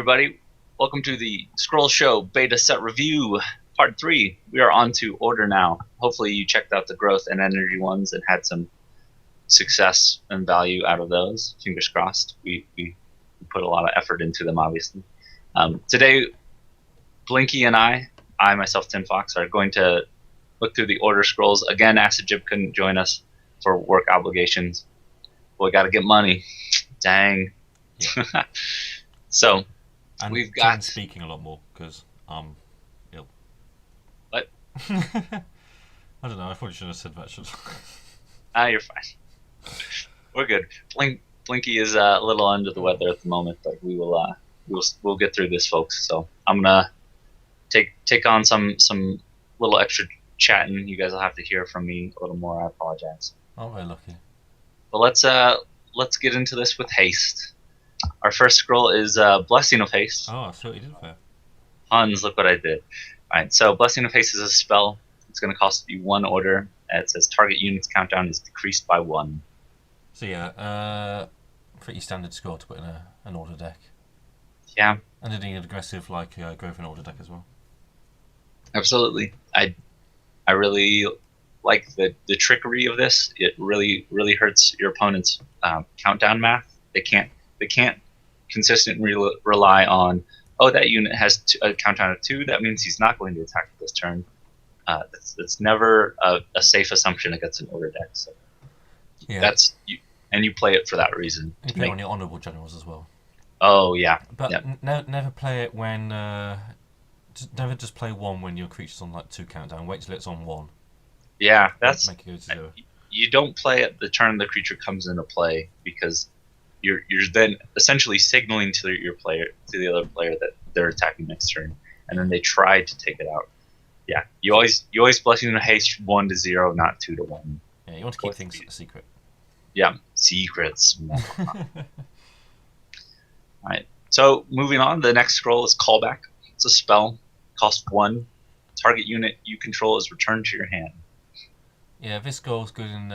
everybody. Welcome to the Scroll Show Beta Set Review, Part 3. We are on to Order now. Hopefully you checked out the growth and energy ones and had some success and value out of those. Fingers crossed. We put a lot of effort into them, obviously. Today, Blinky and I myself, Tin Fox, are going to look through the Order scrolls. Again, Acid Jib couldn't join us for work obligations. Well, we got to get money. Dang. Yeah. So, and we've got... speaking a lot more because I'm ill. What? I don't know. I probably shouldn't have said that. You're fine. We're good. Blinky is a little under the weather at the moment, but we'll get through this, folks. So I'm gonna take on some little extra chatting. You guys will have to hear from me a little more. I apologize. Oh, very lucky. But let's get into this with haste. Our first scroll is Blessing of Haste. Oh, I thought you did that. Hans, look what I did. Alright, so Blessing of Haste is a spell. It's going to cost you 1 order. It says target unit's countdown is decreased by 1. So yeah, pretty standard score to put in an order deck. Yeah. And it needed aggressive go for an order deck as well. Absolutely. I really like the trickery of this. It really hurts your opponent's countdown math. They can't consistently rely on, oh, that unit has a countdown of 2. That means he's not going to attack this turn. That's never a safe assumption against an order deck. So yeah. You play it for that reason. You play it on your honourable generals as well. Oh yeah. But yep. Never play it when. Never just play 1 when your creature's on 2 countdown. Wait till it's on 1. Yeah, that's. Make it go to 0. You don't play it the turn the creature comes into play, because you're then essentially signaling to the other player that they're attacking next turn, and then they try to take it out. Yeah, you always Blessing of Haste 1 to 0, not 2 to 1. Yeah, you want to keep things secret. Yeah, secrets. Alright, so moving on, the next scroll is Callback. It's a spell, costs 1. Target unit you control is returned to your hand. Yeah, this scroll's good in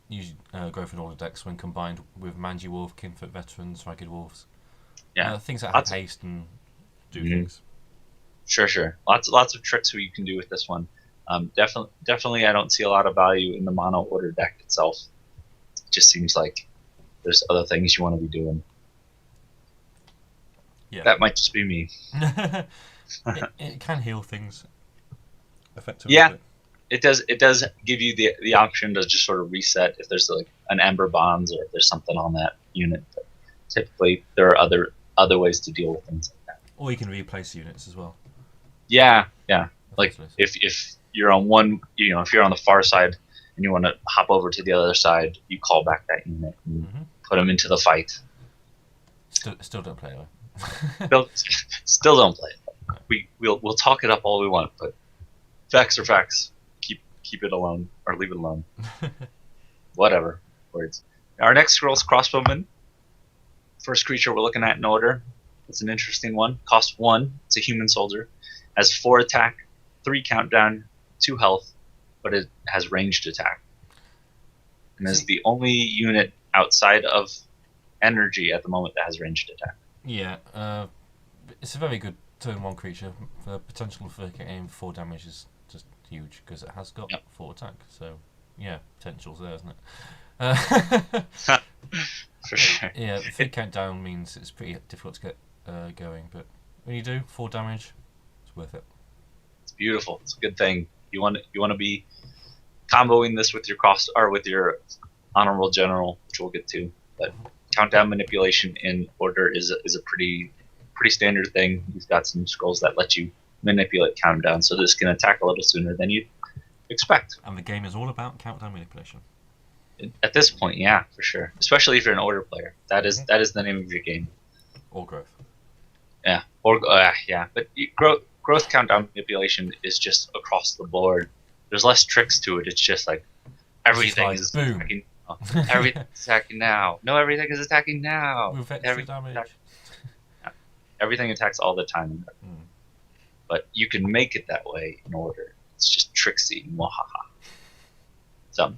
usually go for an order decks when combined with Mangy Wolf, Kinfoot Veterans, Ragged Wolves. Yeah, things that have haste and do things. Sure. Lots of tricks you can do with this one. Definitely, I don't see a lot of value in the mono order deck itself. It just seems like there's other things you want to be doing. Yeah, that might just be me. it can heal things effectively. Yeah, it does. It does give you the option to just sort of reset if there's like an Ember Bonds or if there's something on that unit. But typically, there are other ways to deal with things like that. Or you can replace units as well. Yeah. Like if you're on one, if you're on the far side and you want to hop over to the other side, you call back that unit and put them into the fight. Still don't play it. Still don't play it. We'll talk it up all we want, but facts are facts. Keep it alone or leave it alone. Whatever. Words. Our next scroll is Crossbowman. First creature we're looking at in order. It's an interesting one. Cost 1. It's a human soldier. Has 4 attack, 3 countdown, 2 health, but it has ranged attack. And is the only unit outside of energy at the moment that has ranged attack. Yeah, it's a very good turn 1 creature. The potential for getting 4 damage is just huge because it has got 4 attack. So yeah, potential's there, isn't it? For sure. Yeah, 3 countdown means it's pretty difficult to get going, but when you do 4 damage, it's worth it. It's beautiful. It's a good thing. You want to be comboing this with your honorable general, which we'll get to. But countdown manipulation in order is a pretty standard thing. You've got some scrolls that let you manipulate countdown, so this can attack a little sooner than you'd expect. And the game is all about countdown manipulation. At this point, yeah, for sure. Especially if you're an order player, that is the name of your game. Or growth. Yeah, but growth countdown manipulation is just across the board. There's less tricks to it. It's just like everything is attacking. Everything's attacking now. No, everything is attacking now. With extra damage. Everything attacks all the time. But you can make it that way in order. It's just tricksy. Mwahaha. So,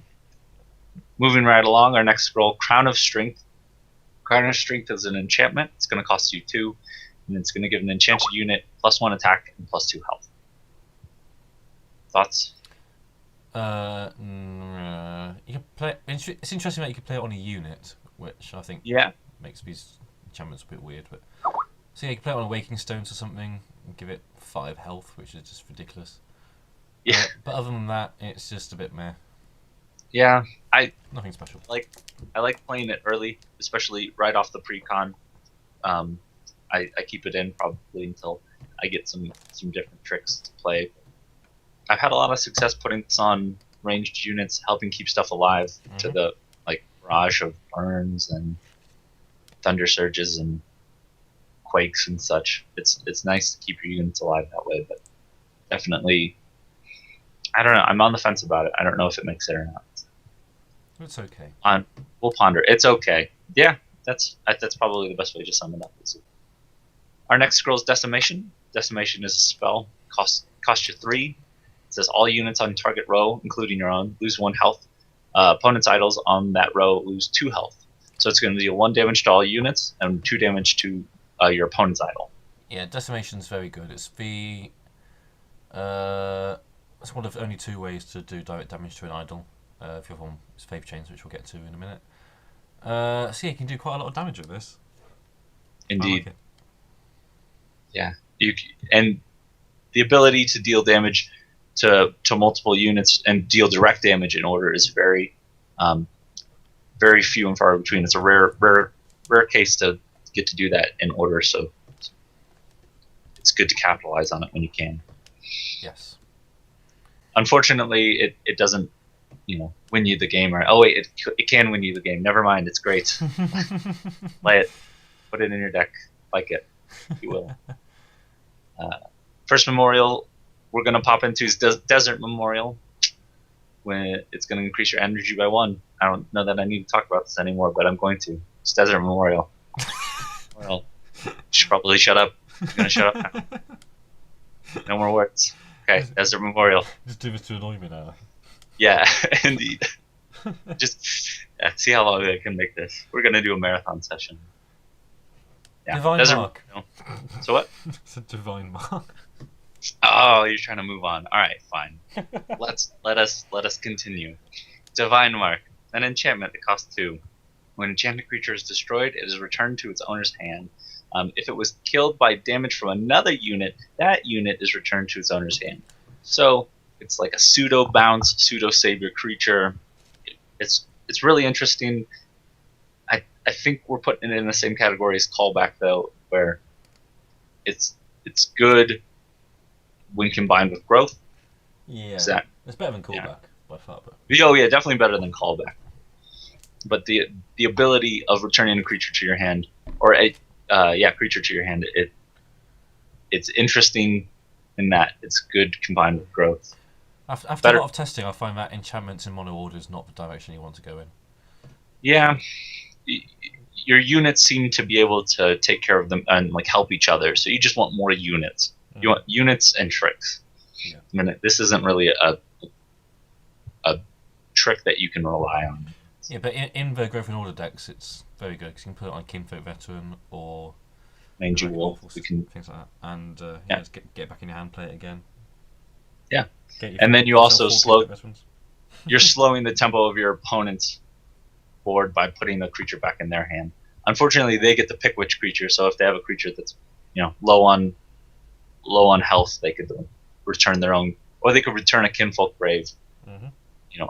moving right along, our next scroll, Crown of Strength. Kyrian Strength is an enchantment. It's going to cost you 2, and it's going to give an enchanted unit +1 attack and +2 health. Thoughts? You can play. It's interesting that you can play it on a unit, which I think makes these enchantments a bit weird. But so you can play it on Awakening Stones or something, and give it 5 health, which is just ridiculous. Yeah. But other than that, it's just a bit meh. Yeah, Nothing special. I like playing it early, especially right off the pre-con. I keep it in probably until I get some different tricks to play. I've had a lot of success putting this on ranged units, helping keep stuff alive to the barrage of burns and thunder surges and quakes and such. It's nice to keep your units alive that way, but definitely, I don't know. I'm on the fence about it. I don't know if it makes it or not. It's okay. We'll ponder. It's okay. Yeah, that's probably the best way to sum it up. Our next scroll is Decimation. Decimation is a spell. Cost you 3. It says all units on target row, including your own, lose 1 health. Opponent's idols on that row lose 2 health. So it's going to deal 1 damage to all units and 2 damage to your opponent's idol. Yeah, Decimation's very good. It's it's one of only 2 ways to do direct damage to an idol. If your one is Faith Chains, which we'll get to in a minute. So you can do quite a lot of damage with this. Indeed. Yeah, and the ability to deal damage to multiple units and deal direct damage in order is very few and far between. It's a rare case to get to do that in order, so it's good to capitalize on it when you can. Yes. Unfortunately, it doesn't win you the game, or it can win you the game. Never mind, it's great. Play it, put it in your deck, like it, if you will. First memorial we're going to pop into is Desert Memorial, when it's going to increase your energy by 1. I don't know that I need to talk about this anymore, but I'm going to. It's Desert Memorial. Well, you should probably shut up. I'm going to shut up now. No more words. Okay, Desert Memorial. Just do this to annoy me now. Yeah, indeed. Just see how long I can make this. We're going to do a marathon session. Yeah. Divine Mark. So what? It's a Divine Mark. Oh, you're trying to move on. All right, fine. Let us continue. Divine Mark, an enchantment that costs 2. When an enchanted creature is destroyed, it is returned to its owner's hand. If it was killed by damage from another unit, that unit is returned to its owner's hand. So it's like a pseudo bounce, pseudo savior creature. It's really interesting. I think we're putting it in the same category as Callback, though, where it's good when combined with growth. Yeah, it's better than Callback by far. But oh yeah, definitely better than Callback. But the ability of returning a creature to your hand, or creature to your hand, it's interesting in that it's good combined with growth. After a lot of testing, I find that enchantments in mono order is not the direction you want to go in. Yeah, your units seem to be able to take care of them and help each other. So you just want more units. You want units and tricks. Yeah. I mean, this isn't really a trick that you can rely on. Yeah, but in the Growth and Order decks, it's very good because you can put it on Kinfolk Veteran or Mangy Wolf, things like that, and just get it back in your hand, play it again. Yeah, and then you also you're slowing the tempo of your opponent's board by putting the creature back in their hand. Unfortunately, they get to pick which creature. So if they have a creature that's low on health, they could return their own, or they could return a Kinfolk Brave. Mm-hmm.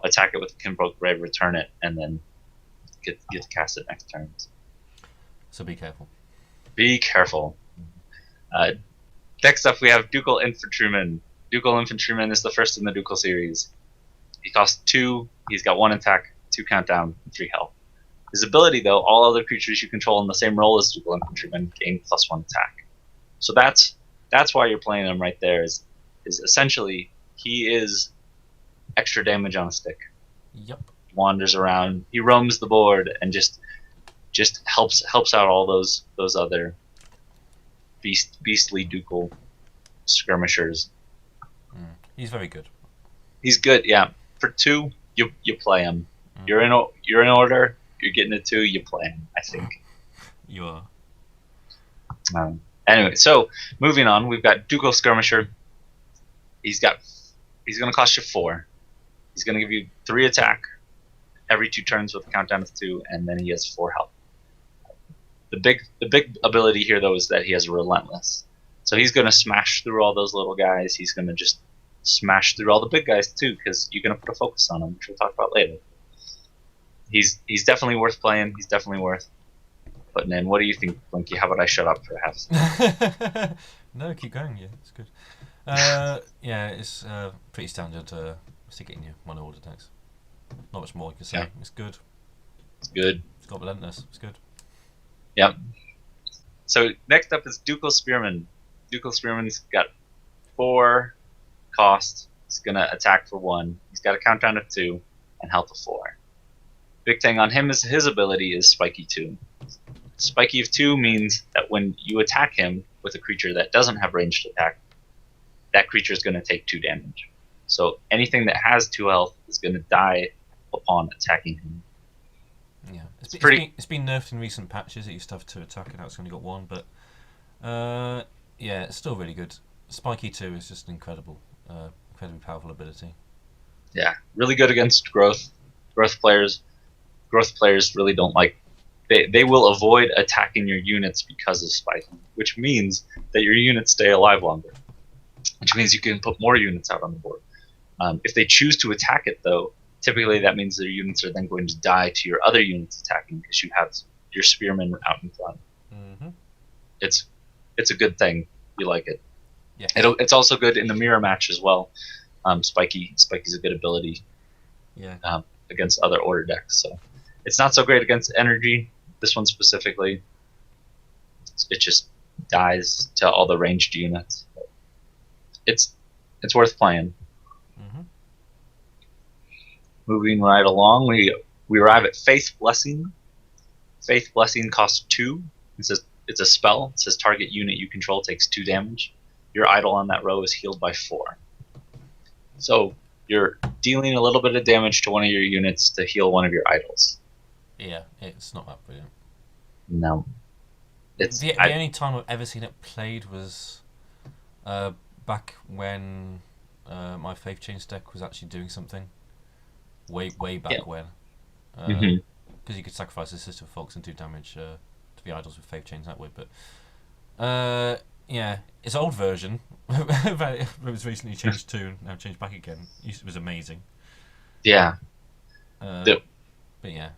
Attack it with a Kinfolk Brave, return it, and then get to cast it next turn. So be careful. Be careful. Next up, we have Dougal Infantryman. Dougal Infantryman is the first in the Dougal series. He costs 2. He's got 1 attack, 2 countdown, 3 health. His ability, though, all other creatures you control in the same role as Dougal Infantryman gain +1 attack. So that's why you're playing him right there. Is essentially he is extra damage on a stick. Yep. He wanders around. He roams the board and just helps out all those other beastly Dougal skirmishers. He's very good. He's good, yeah. For 2, you play him. You're in order. You're getting a 2. You play him. I think. You are. Anyway, so moving on, we've got Dougal Skirmisher. He's going to cost you 4. He's going to give you 3 attack every 2 turns with a countdown of 2, and then he has 4 health. The big ability here, though, is that he has Relentless. So he's going to smash through all those little guys. He's going to just smash through all the big guys, too, because you're going to put a focus on him, which we'll talk about later. He's definitely worth playing. He's definitely worth putting in. What do you think, Blinky? How about I shut up for half a second? No, keep going. Yeah, it's good. Yeah, it's pretty standard. Stick it in your mono order decks. Not much more you can say. Yeah. It's good. It's good. It's got Relentless. It's good. Yep. So next up is Dougal Spearman. Dougal Spearman's got 4 cost. He's gonna attack for 1. He's got a countdown of 2 and health of 4. Big thing on him is his ability is Spiky 2. Spiky of 2 means that when you attack him with a creature that doesn't have ranged attack, that creature is going to take 2 damage. So anything that has 2 health is going to die upon attacking him. Yeah, it's been nerfed in recent patches. It used to have 2 attack, and now it's only got 1. But yeah, it's still really good. Spiky 2 is just incredible, incredibly powerful ability. Yeah, really good against growth players. Growth players really don't like. They will avoid attacking your units because of spiking, which means that your units stay alive longer. Which means you can put more units out on the board. If they choose to attack it, though, typically that means their units are then going to die to your other units attacking because you have your Spearman out in front. Mm-hmm. It's a good thing. You like it. Yeah. It's also good in the mirror match as well. Spiky's a good ability. Yeah. Against other order decks. So it's not so great against energy. This one specifically, it just dies to all the ranged units. It's worth playing. Mm-hmm. Moving right along, we arrive at Faith Blessing. Faith Blessing costs 2. It says it's a spell. It says target unit you control takes 2 damage. Your idol on that row is healed by 4. So you're dealing a little bit of damage to one of your units to heal one of your idols. Yeah, it's not that brilliant. No. The only time I've ever seen it played was back when my Faith Chains deck was actually doing something. Way back when. Because you could sacrifice a Sister of Folks and do damage to the idols with Faith Chains that way. But yeah, it's old version. It was recently changed to, now changed back again. It was amazing. Yeah. But yeah.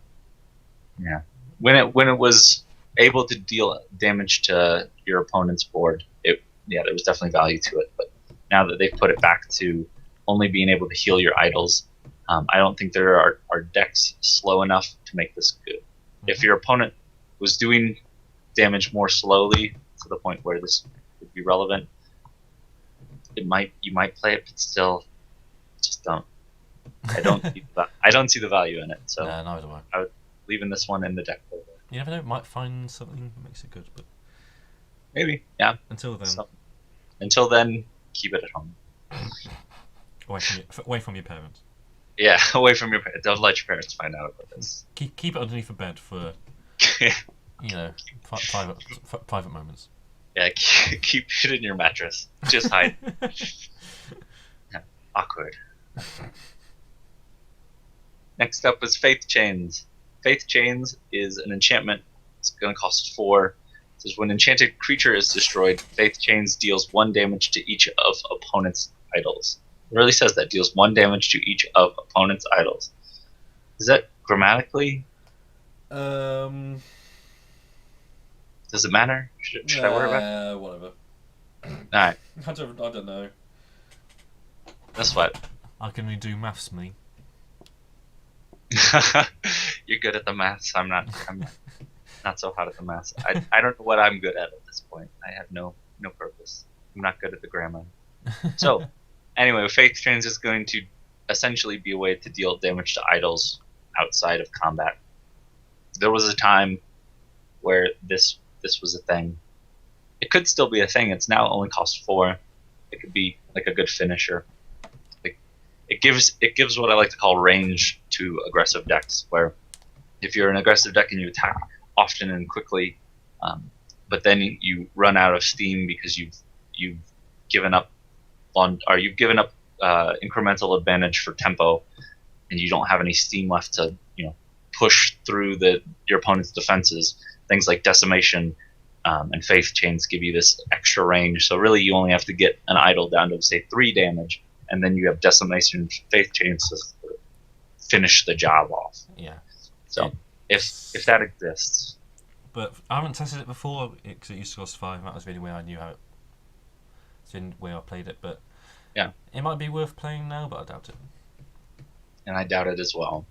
Yeah. When it was able to deal damage to your opponent's board, there was definitely value to it. But now that they've put it back to only being able to heal your idols, I don't think there are decks slow enough to make this good. Mm-hmm. If your opponent was doing damage more slowly to the point where this would be relevant, you might play it, but still, just don't. I don't see the value in it. So neither do I. I would leaving this one in the deck folder. You never know, might find something that makes it good, but maybe, yeah. Until then, until then, keep it at home. Away from your parents. Yeah, away from your parents. Don't let your parents find out about this. Keep it underneath the bed for, private moments. Yeah, keep it in your mattress. Just hide. Yeah, awkward. Next up is Faith Chains. Faith Chains is an enchantment. It's going to cost 4. It says when enchanted creature is destroyed, Faith Chains deals 1 damage to each of opponent's idols. It really says that deals 1 damage to each of opponent's idols. Is that grammatically? Does it matter? Should I worry about it? Whatever. Alright. I don't know. That's what. I can redo maths, me. You're good at the maths. I'm not so hot at the maths. I don't know what I'm good at this point. I have no purpose. I'm not good at the grammar. So, anyway, Faith Chains is going to essentially be a way to deal damage to idols outside of combat. There was a time where this was a thing. It could still be a thing. It's now only cost 4. It could be like a good finisher. It gives what I like to call range to aggressive decks, where if you're an aggressive deck and you attack often and quickly, But then you run out of steam because you've given up incremental advantage for tempo, and you don't have any steam left to push through your opponent's defenses. Things like decimation and faith chains give you this extra range. So really, you only have to get an idol down to say 3 damage, and then you have decimation and faith chains to finish the job off. Yeah. So if that exists. But I haven't tested it before because it used to cost 5. That was the only way I knew how it. It's the only way I played it, but yeah, it might be worth playing now, but I doubt it. And I doubt it as well,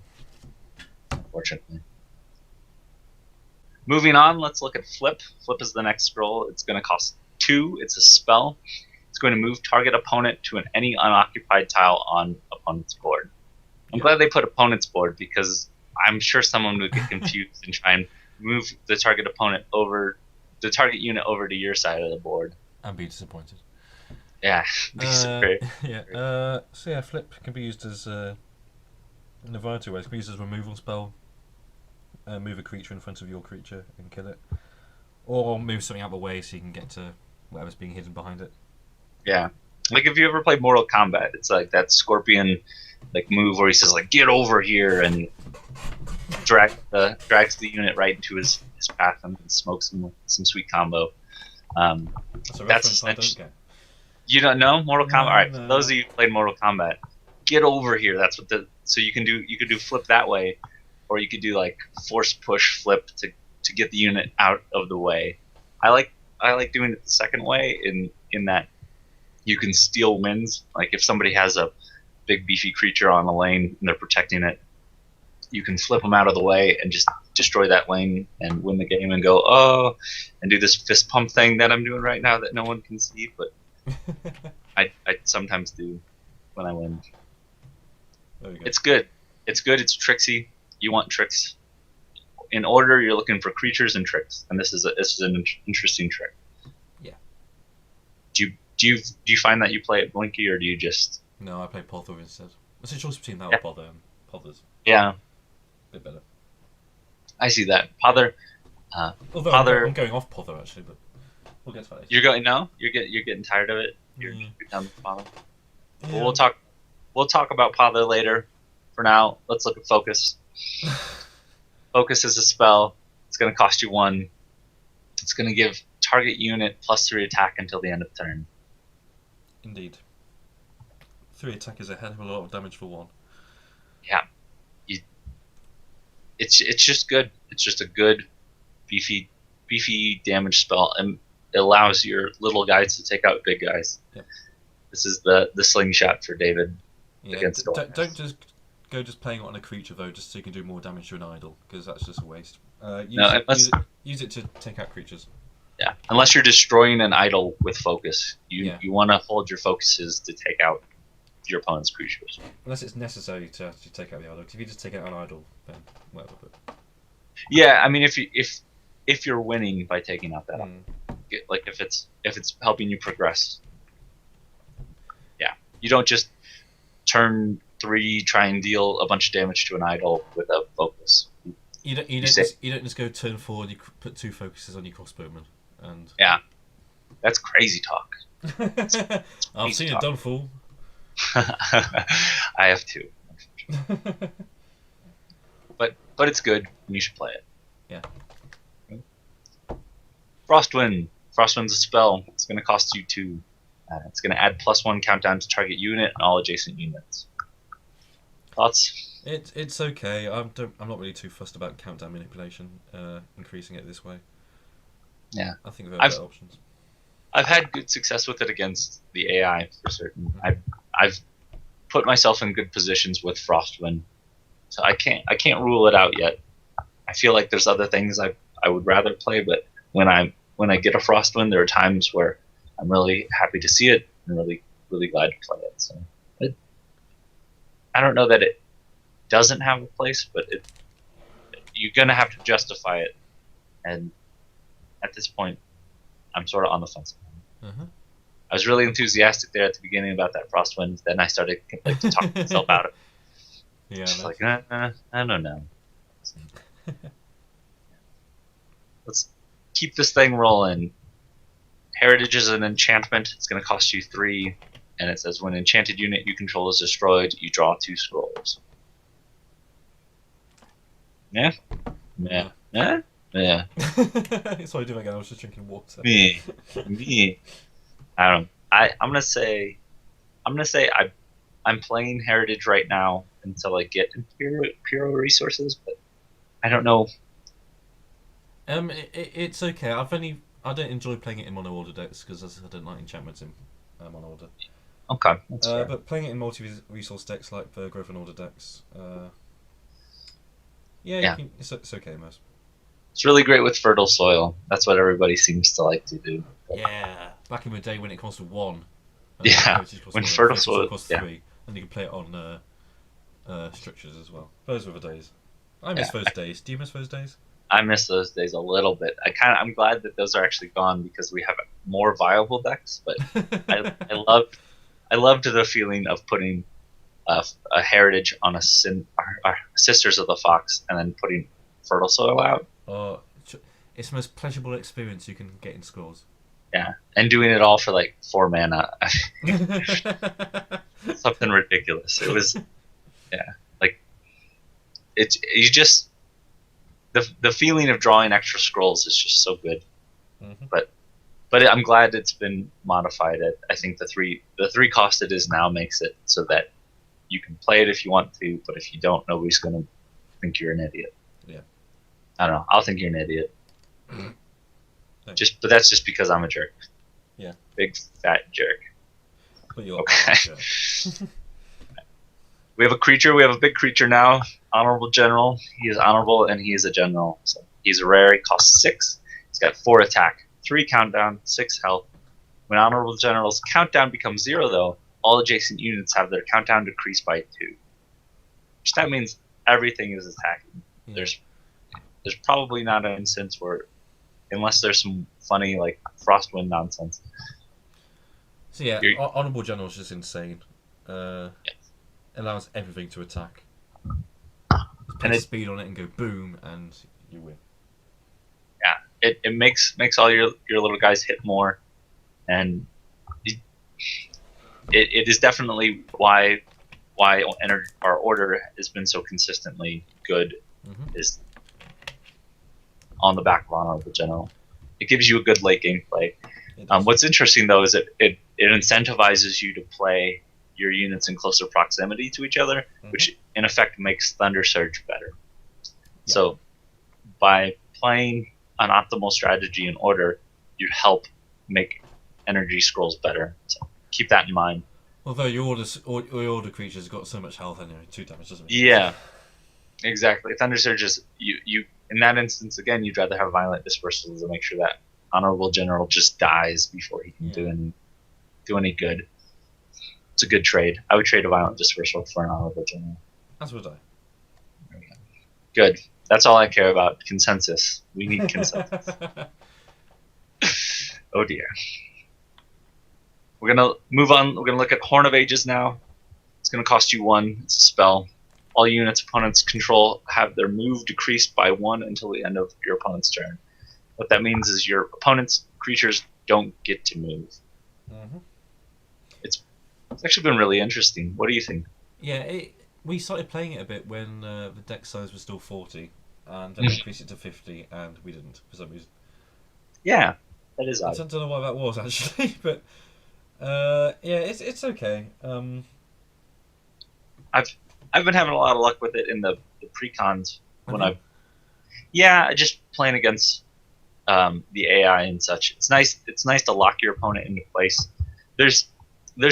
unfortunately. Moving on, let's look at Flip. Flip is the next scroll. It's going to cost 2. It's a spell. It's going to move target opponent to any unoccupied tile on opponent's board. I'm glad they put opponent's board because I'm sure someone would get confused and try and move the target unit over to your side of the board. And be disappointed. Yeah. So yeah, Flip can be used as in a variety of ways. It can be used as a removal spell. Move a creature in front of your creature and kill it, or move something out of the way so you can get to whatever's being hidden behind it. Yeah, like if you ever played Mortal Kombat, it's like that Scorpion move where he says get over here and drags the unit right into his path and smokes him with some sweet combo. That's a reference I don't get. You don't know Mortal Kombat? No, All right, no. for those of you who played Mortal Kombat, get over here. That's what so you can do Flip that way. Or you could do force push Flip to get the unit out of the way. I like doing it the second way in that you can steal wins. Like if somebody has a big beefy creature on a lane and they're protecting it, you can flip them out of the way and just destroy that lane and win the game and go and do this fist pump thing that I'm doing right now that no one can see, but I sometimes do when I win. It's good. It's tricksy. You want tricks. In order, you're looking for creatures and tricks, and this is an interesting trick. Yeah. Do you find that you play it Blinky, or do you just? No, I play Pother instead. What's the choice between that or Pother and Pothers? Yeah. A bit better. I see that. Pother. Although Pother. I'm going off Pother actually, but we'll get to that later. You're going no. You're getting tired of it. You're done with Pother. Yeah. Well, we'll talk about Pother later. For now, let's look at Focus. Focus is a spell. It's going to cost you 1. It's going to give target unit +3 attack until the end of turn. Indeed. 3 attack is a hell of a lot of damage for 1. Yeah. It's just good. It's just a good, beefy damage spell, and it allows your little guys to take out big guys. Yep. This is the slingshot for David against don't just playing it on a creature though, just so you can do more damage to an idol, because that's just a waste. Use it to take out creatures. Yeah, unless you're destroying an idol with focus, you want to hold your focuses to take out your opponent's creatures. Unless it's necessary to actually take out the idol. 'Cause if you just take out an idol, then whatever. But yeah, I mean, if you're winning by taking out that, if it's helping you progress, yeah, you don't just turn 3 try and deal a bunch of damage to an idol with a focus. You don't just go turn 4 and you put 2 focuses on your crossbowman and yeah, that's crazy talk. I've seen it done, fool. I have too. But it's good and you should play it. Yeah. Frostwind. Frostwind's a spell. It's going to cost you 2. It's going to add +1 countdown to target unit and all adjacent units. Thoughts? It's okay. I'm not really too fussed about countdown manipulation, increasing it this way. Yeah. I think there are better options. I've had good success with it against the AI for certain. I've put myself in good positions with Frostwind, so I can't rule it out yet. I feel like there's other things I would rather play, but when I get a Frostwind, there are times where I'm really happy to see it and really glad to play it. So I don't know that it doesn't have a place, but you're gonna have to justify it, and at this point, I'm sort of on the fence. Uh-huh. I was really enthusiastic there at the beginning about that Frostwind. Then I started to talk myself out of it. Yeah, just like I don't know. keep this thing rolling. Heritage is an enchantment. It's going to cost you 3, and it says when an enchanted unit you control is destroyed, you draw 2 scrolls. Yeah. Yeah. Yeah. Yeah. Sorry, do it again. I was just drinking water. Me. I don't know. I'm gonna say I'm playing Heritage right now until I get Imperial resources, but I don't know. It's okay. I don't enjoy playing it in mono order decks because I don't like enchantments in mono order. Okay, that's fair. But playing it in multi-resource decks like the Growth and Order decks, it's okay, most. It's really great with fertile soil. That's what everybody seems to like to do. Yeah, back in the day when it cost 1. When fertile soil cost 3, and you can play it on structures as well. Those were the days. I miss those days. Do you miss those days? I miss those days a little bit. I'm glad that those are actually gone because we have more viable decks. But I loved the feeling of putting a Heritage on our Sisters of the Fox and then putting fertile soil out. Oh, it's the most pleasurable experience you can get in Scrolls. Yeah, and doing it all for like 4 mana. Something ridiculous. It was, like the feeling of drawing extra scrolls is just so good. Mm-hmm. But I'm glad it's been modified. I think the 3 cost it is now makes it so that you can play it if you want to, but if you don't, nobody's gonna think you're an idiot. Yeah. I don't know. I'll think you're an idiot. Thanks. But that's just because I'm a jerk. Yeah. Big fat jerk. But you're okay. We have a creature. We have a big creature now. Honorable General. He is honorable and he is a general. So he's a rare. He costs 6. He's got 4 attack, 3 countdown, 6 health. When Honorable General's countdown becomes 0, though, all adjacent units have their countdown decreased by 2. Which that means everything is attacking. Yeah. There's probably not an instance where, unless there's some funny like Frostwind nonsense. So yeah, Honorable General is just insane. Yes. Allows everything to attack. Just put speed on it and go boom, and you win. Yeah, it makes all your little guys hit more, and it is definitely why our order has been so consistently good. Mm-hmm. Is on the back of Honorable General. It gives you a good late game play. What's interesting though is that it incentivizes you to play your units in closer proximity to each other, mm-hmm. which in effect makes Thunder Surge better. Yeah. So by playing an optimal strategy in order, you help make energy scrolls better. So keep that in mind. Although your order creatures got so much health anyway, 2 damage doesn't make Yeah, exactly. Thunder Surge is you in that instance again. You'd rather have Violent Dispersal to make sure that Honorable General just dies before he can do any good. It's a good trade. I would trade a Violent Dispersal for an Honorable General. As would I. There we go. Good. That's all I care about. Consensus. We need consensus. Oh dear. We're gonna move on. We're gonna look at Horn of Ages now. It's gonna cost you 1. It's a spell. All units opponents control have their move decreased by 1 until the end of your opponent's turn. What that means is your opponent's creatures don't get to move. Mm-hmm. It's actually been really interesting. What do you think? Yeah, we started playing it a bit when the deck size was still 40, and then we increased it to 50, and we didn't for some reason. Yeah, that is odd. I don't know why that was actually, but it's okay. I've been having a lot of luck with it in the pre-cons when just playing against the AI and such. It's nice to lock your opponent into place. There's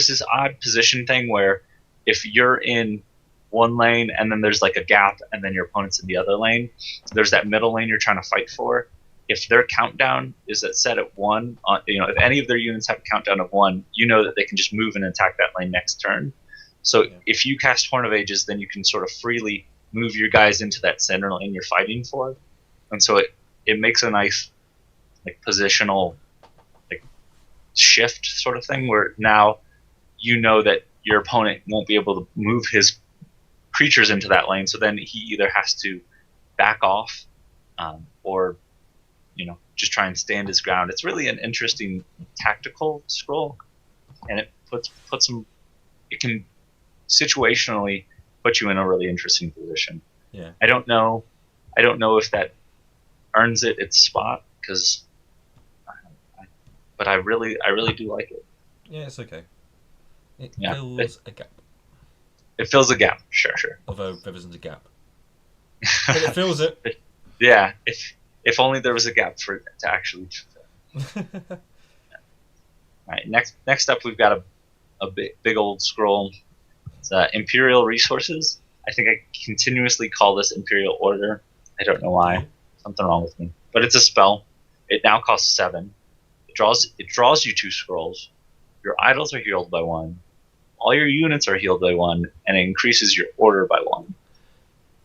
this odd position thing where if you're in one lane and then there's like a gap and then your opponent's in the other lane, there's that middle lane you're trying to fight for. If their countdown is set at 1, if any of their units have a countdown of 1, you know that they can just move and attack that lane next turn. So if you cast Horn of Ages, then you can sort of freely move your guys into that center lane you're fighting for, and so it makes a nice positional shift sort of thing where now you know that your opponent won't be able to move his creatures into that lane, so then he either has to back off or just try and stand his ground. It's really an interesting tactical scroll, and it puts some. It can situationally put you in a really interesting position. Yeah. I don't know if that earns it its spot but I really do like it. Yeah, it's okay. It Yeah, fills a gap. it fills a gap. Sure. Although there isn't a gap, but it fills it. Yeah, if only there was a gap for it to actually fill. All right, next up we've got a big old scroll. It's Imperial Resources. I think I continuously call this Imperial Order. I don't know why. Something wrong with me. But it's a spell. It now costs 7. It draws you 2 scrolls. Your idols are healed by 1. All your units are healed by 1, and it increases your order by 1.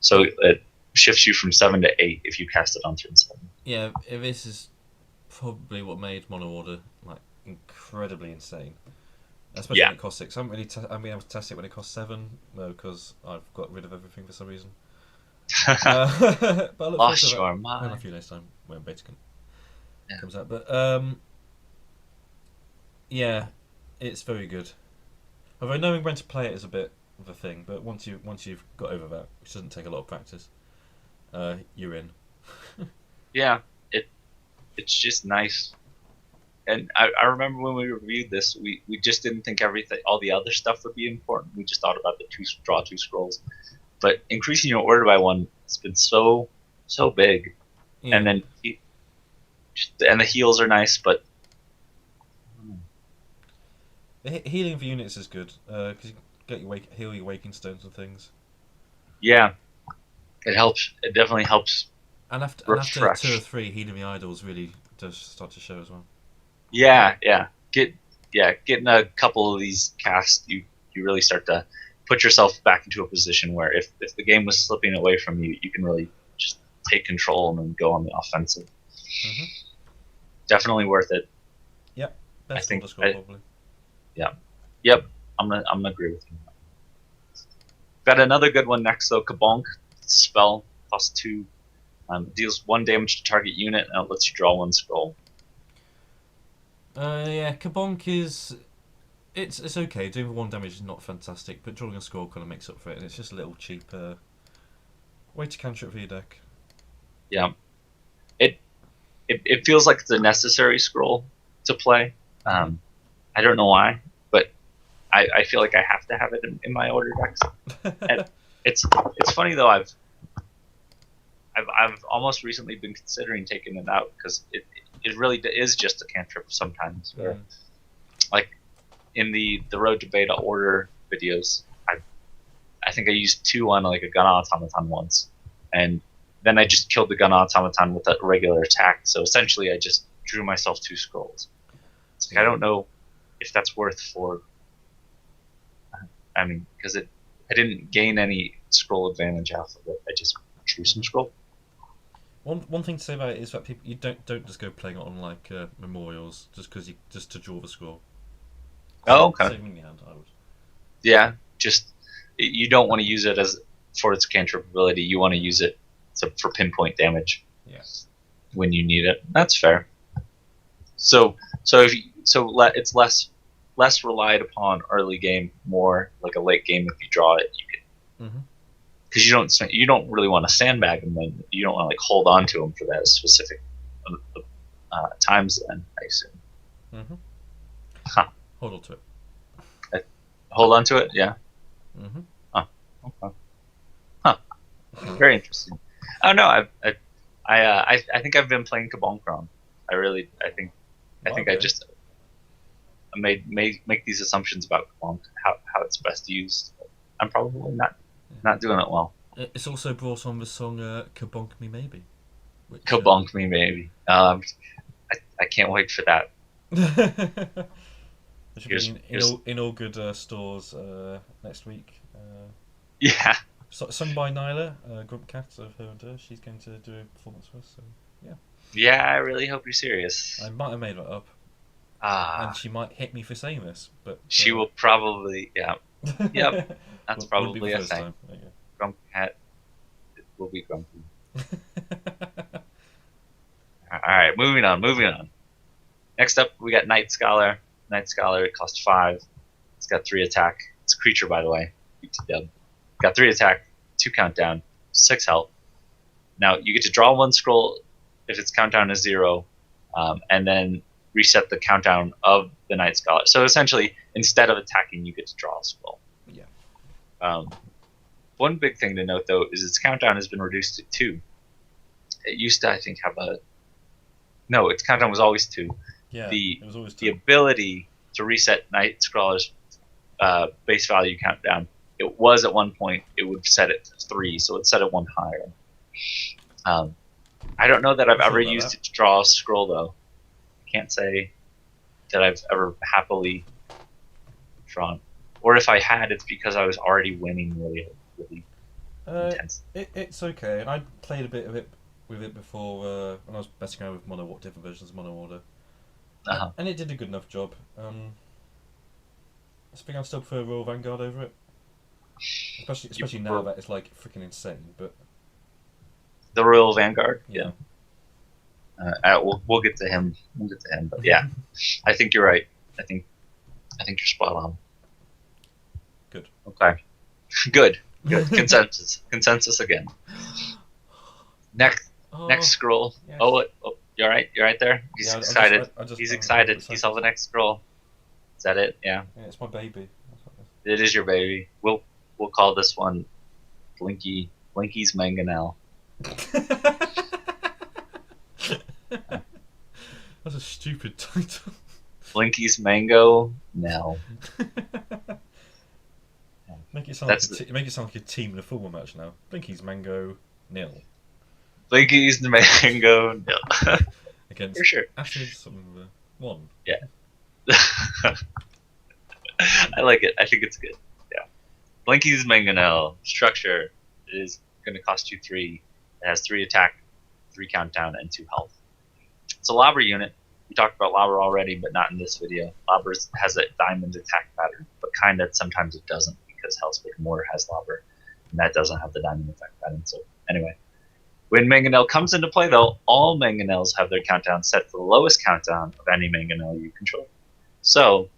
So it shifts you from 7 to 8 if you cast it on turn 7. Yeah, this is probably what made Mono Order like incredibly insane. Especially when it costs 6. I haven't been able to test it when it costs 7 because I've got rid of everything for some reason. But I look Lost your mind. In a few days' time when beta comes out. But yeah, it's very good. Although knowing when to play it is a bit of a thing, but once you've got over that, which doesn't take a lot of practice, you're in. Yeah, it's just nice. And I remember when we reviewed this, we just didn't think all the other stuff would be important. We just thought about the draw 2 scrolls. But increasing your order by 1 has been so big. Yeah. And then the heals are nice, but the healing of units is good because you get heal your waking stones and things. Yeah, it helps. It definitely helps. And after 2 or 3, healing the idols really does start to show as well. Yeah. Getting a couple of these cast, you really start to put yourself back into a position where if the game was slipping away from you, you can really just take control and then go on the offensive. Mm-hmm. Definitely worth it. Yep, I think probably. Yeah. Yep. I'm gonna agree with you. Got another good one next though. Kabam spell costs 2. Deals 1 damage to target unit and it lets you draw 1 scroll. Yeah, Kabonk is it's okay. Doing 1 damage is not fantastic, but drawing a scroll kind of makes up for it, and it's just a little cheap way to counter it for your deck. Yeah, it feels like it's a necessary scroll to play. I don't know why, but I feel like I have to have it in my order decks. And it's funny though. I've almost recently been considering taking it out because it really is just a cantrip sometimes. Where, like in the Road to Beta Order videos, I think I used 2 on like a gun automaton once, and then I just killed the gun automaton with a regular attack. So essentially, I just drew myself 2 scrolls. It's like, I don't know if that's worth for. I mean, because I didn't gain any scroll advantage off of it. I just drew some scroll. One thing to say about it is that people you don't just go playing it on like memorials just to draw the scroll. Oh, okay. Saving your hand, I would. Yeah, just you don't want to use it for its cantrip ability. You want to use it for pinpoint damage. Yeah. When you need it, that's fair. So it's less relied upon early game, more like a late game. If you draw it, you can. Because you don't really want to sandbag them, then you don't want to like hold on to them for that specific times. Then I assume. Hold on to it. Hold on to it, yeah. Okay. Very interesting. Oh no, I think I've been playing Kabam Crown. I think I just make these assumptions about Kabam, how it's best used. I'm probably not doing it well. It's also brought on the song "Kabonk Me Maybe." Kabonk Me Maybe. I can't wait for that. It should be in all good stores next week. Yeah. Sung by Nyla, Grumpcat of Her and Her. She's going to do a performance for us. So yeah. Yeah, I really hope you're serious. I might have made that up. And she might hit me for saying this, but she will probably. Yeah. Yep. That's probably a thing. Grumpcat will be grumpy. Alright, moving on. Next up, we got Night Scholar. Night Scholar costs 5. It's got 3 attack. It's a creature, by the way. BT-dub. Got 3 attack, 2 countdown, 6 health. Now, you get to draw 1 scroll if its countdown is 0, and then reset the countdown of the Night Scholar. So essentially, instead of attacking, you get to draw a scroll. Yeah. One big thing to note, though, is its countdown has been reduced to 2. It used to, I think, have a... No, its countdown was always 2. Yeah, it was always 2. The ability to reset Night Scholar's base value countdown, it was at one point, it would set it to 3, so it set it 1 higher. I don't know that I've ever used it to draw a scroll, though. I can't say that I've ever happily drawn. Or if I had, it's because I was already winning really intense. It's okay, and I played a bit with it before when I was messing around with different versions of Mono Order. And it did a good enough job. I think I still prefer Royal Vanguard over it. Especially now that it's like freaking insane, but... The Royal Vanguard? Yeah. We'll get to him. But yeah, I think you're right. I think you're spot on. Good. Okay. Good. Consensus again. Next scroll. Yes. Oh, you're right. You're right there. He's excited. He's excited. He saw the next scroll. Is that it? Yeah. Yeah, it's my baby. It is your baby. We'll call this one Blinky's Mangonel. That's a stupid title. Blinky's Mango Nell. Make it sound like a team in a football match now. Blinky's Mango Nil. Blinky's Mango Nil. Against for sure. Ashes something 1. Yeah. I like it. I think it's good. Yeah. Blinky's Mangonel structure is going to cost you 3. It has 3 attack, 3 countdown, and 2 health. It's a Lobber unit. We talked about Lobber already, but not in this video. Lobber has a diamond attack pattern, but kind of sometimes it doesn't because Hellspeak Mortar has Lobber, and that doesn't have the diamond attack pattern. So anyway, when Mangonel comes into play, though, all Mangonels have their countdown set to the lowest countdown of any Mangonel you control. So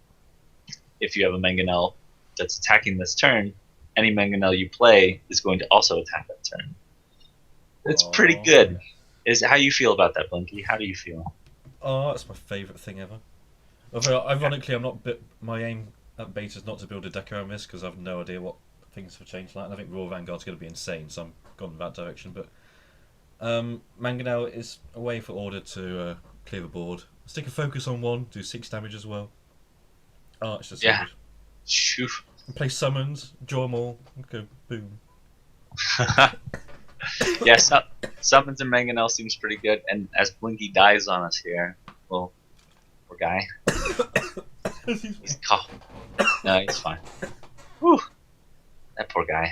if you have a Mangonel that's attacking this turn, any Mangonel you play is going to also attack that turn. It's pretty good. Is how you feel about that, Blinky? How do you feel? Oh, that's my favourite thing ever. Although, ironically, my aim at beta is not to build a deck around this because I have no idea what things have changed like. And I think Royal Vanguard's going to be insane, so I'm gone in that direction. But Mangonel is a way for Order to clear the board. Stick a focus on 1, do 6 damage as well. Oh, it's just so good. Shoo. Play summons, draw them all, go boom. Yes, summons and Mangonel seems pretty good, and as Blinky dies on us here, well, poor guy. He's coughing. No, he's fine. Whew. That poor guy.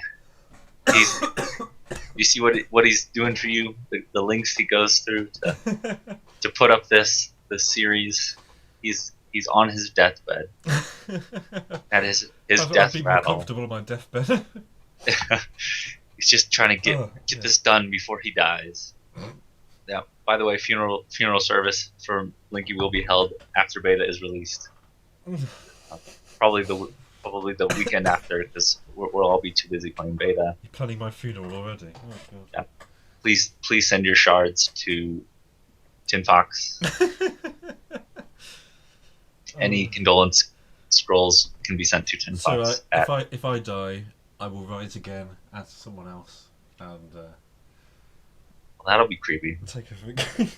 You see what he's doing for you? The lengths he goes through to put up this series. He's on his deathbed. At his death I'd be more rattle. comfortable on my deathbed. He's just trying to get this done before he dies. Yeah. By the way, funeral service for Blinky will be held after beta is released. Probably the weekend after, because we'll all be too busy playing beta. You're planning my funeral already. Oh, God. Yeah. Please send your shards to Tin Fox. Any condolence scrolls can be sent to Tin Fox. So if I die, I will rise again as someone else, and well, that'll be creepy. Take everything.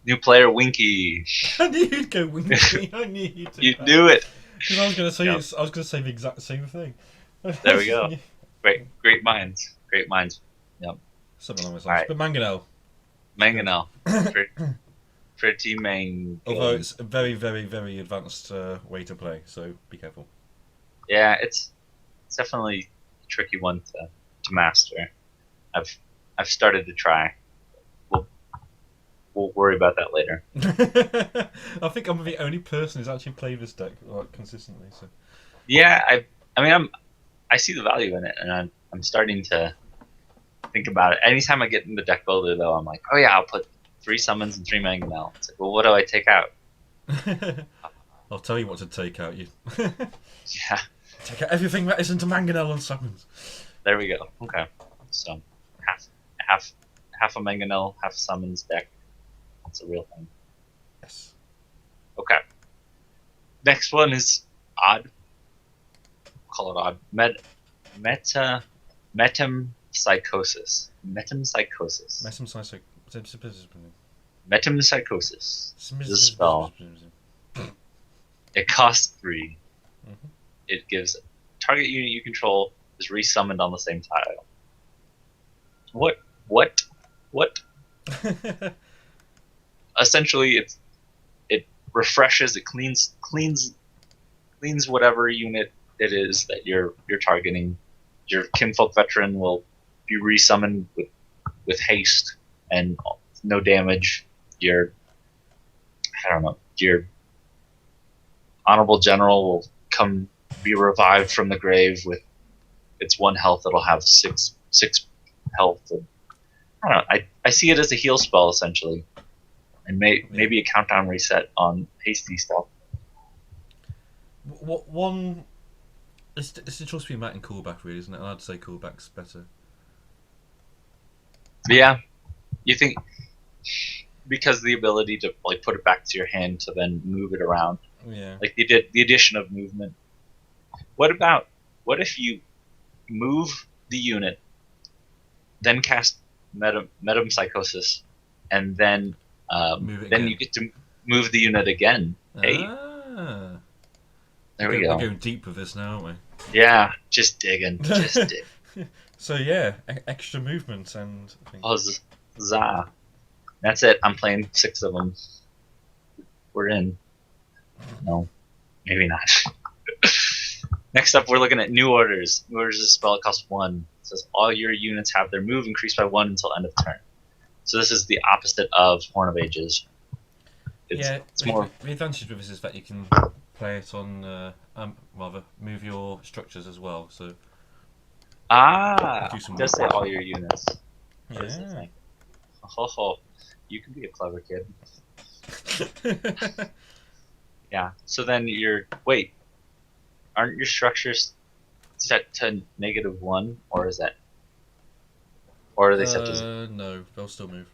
New player Winky. I knew you'd go Winky. I knew you'd do You knew it. Because I was going to say I was going to say the exact same thing. There we go. Great minds. Yep. Something along those lines. But Mangonel. Pretty main. Although it's a very, very, very advanced way to play, so be careful. Yeah, it's definitely a tricky one to master. I've started to try. We'll worry about that later. I think I'm the only person who's actually played this deck consistently. So. Yeah, I see the value in it, and I'm starting to think about it. Anytime I get in the deck builder, though, I'm like, oh yeah, 3 summons and 3 mangonel. It's like, well, what do I take out? I'll tell you what to take out. You Yeah, take out everything that isn't a mangonel on summons. there we go. Okay, so half a mangonel, half a summons deck. That's a real thing. Yes. Okay. Next one is odd. Call it odd. Metempsychosis. Metempsychosis. Metempsychosis. This is a spell. It costs 3. Mhm. It gives target unit you control is resummoned on the same tile. What? Essentially, it refreshes, it cleans whatever unit it is that you're targeting. Your Kinfolk Veteran will be resummoned with haste and no damage. Your Honorable General will be revived from the grave with its 1 health. It'll have 6 health. And, I don't know. I see it as a heal spell essentially, and maybe a countdown reset on hasty stuff. What one? It's a choice between that and callback, really, isn't it? I'd say callback's better. Yeah, you think because the ability to like put it back to your hand to then move it around. Yeah. Like the addition of movement. What if you move the unit, then cast Metempsychosis, and then you get to move the unit again. Hey, there we go. We're going deep with this now, aren't we? Yeah, just digging, just dig. So yeah, extra movement and. Huzzah! That's it. I'm playing 6 of them. We're in. No, maybe not. Next up, we're looking at New Orders. New Orders is a spell. It costs 1. It says all your units have their move increased by 1 until end of turn. So this is the opposite of Horn of Ages. It's more. The advantage with this is that you can play it on, move your structures as well. So. It does say all your units. Yeah. Oh, you can be a clever kid. Yeah. So then aren't your structures set to -1, or is that? Or are they set to? No, they'll still move.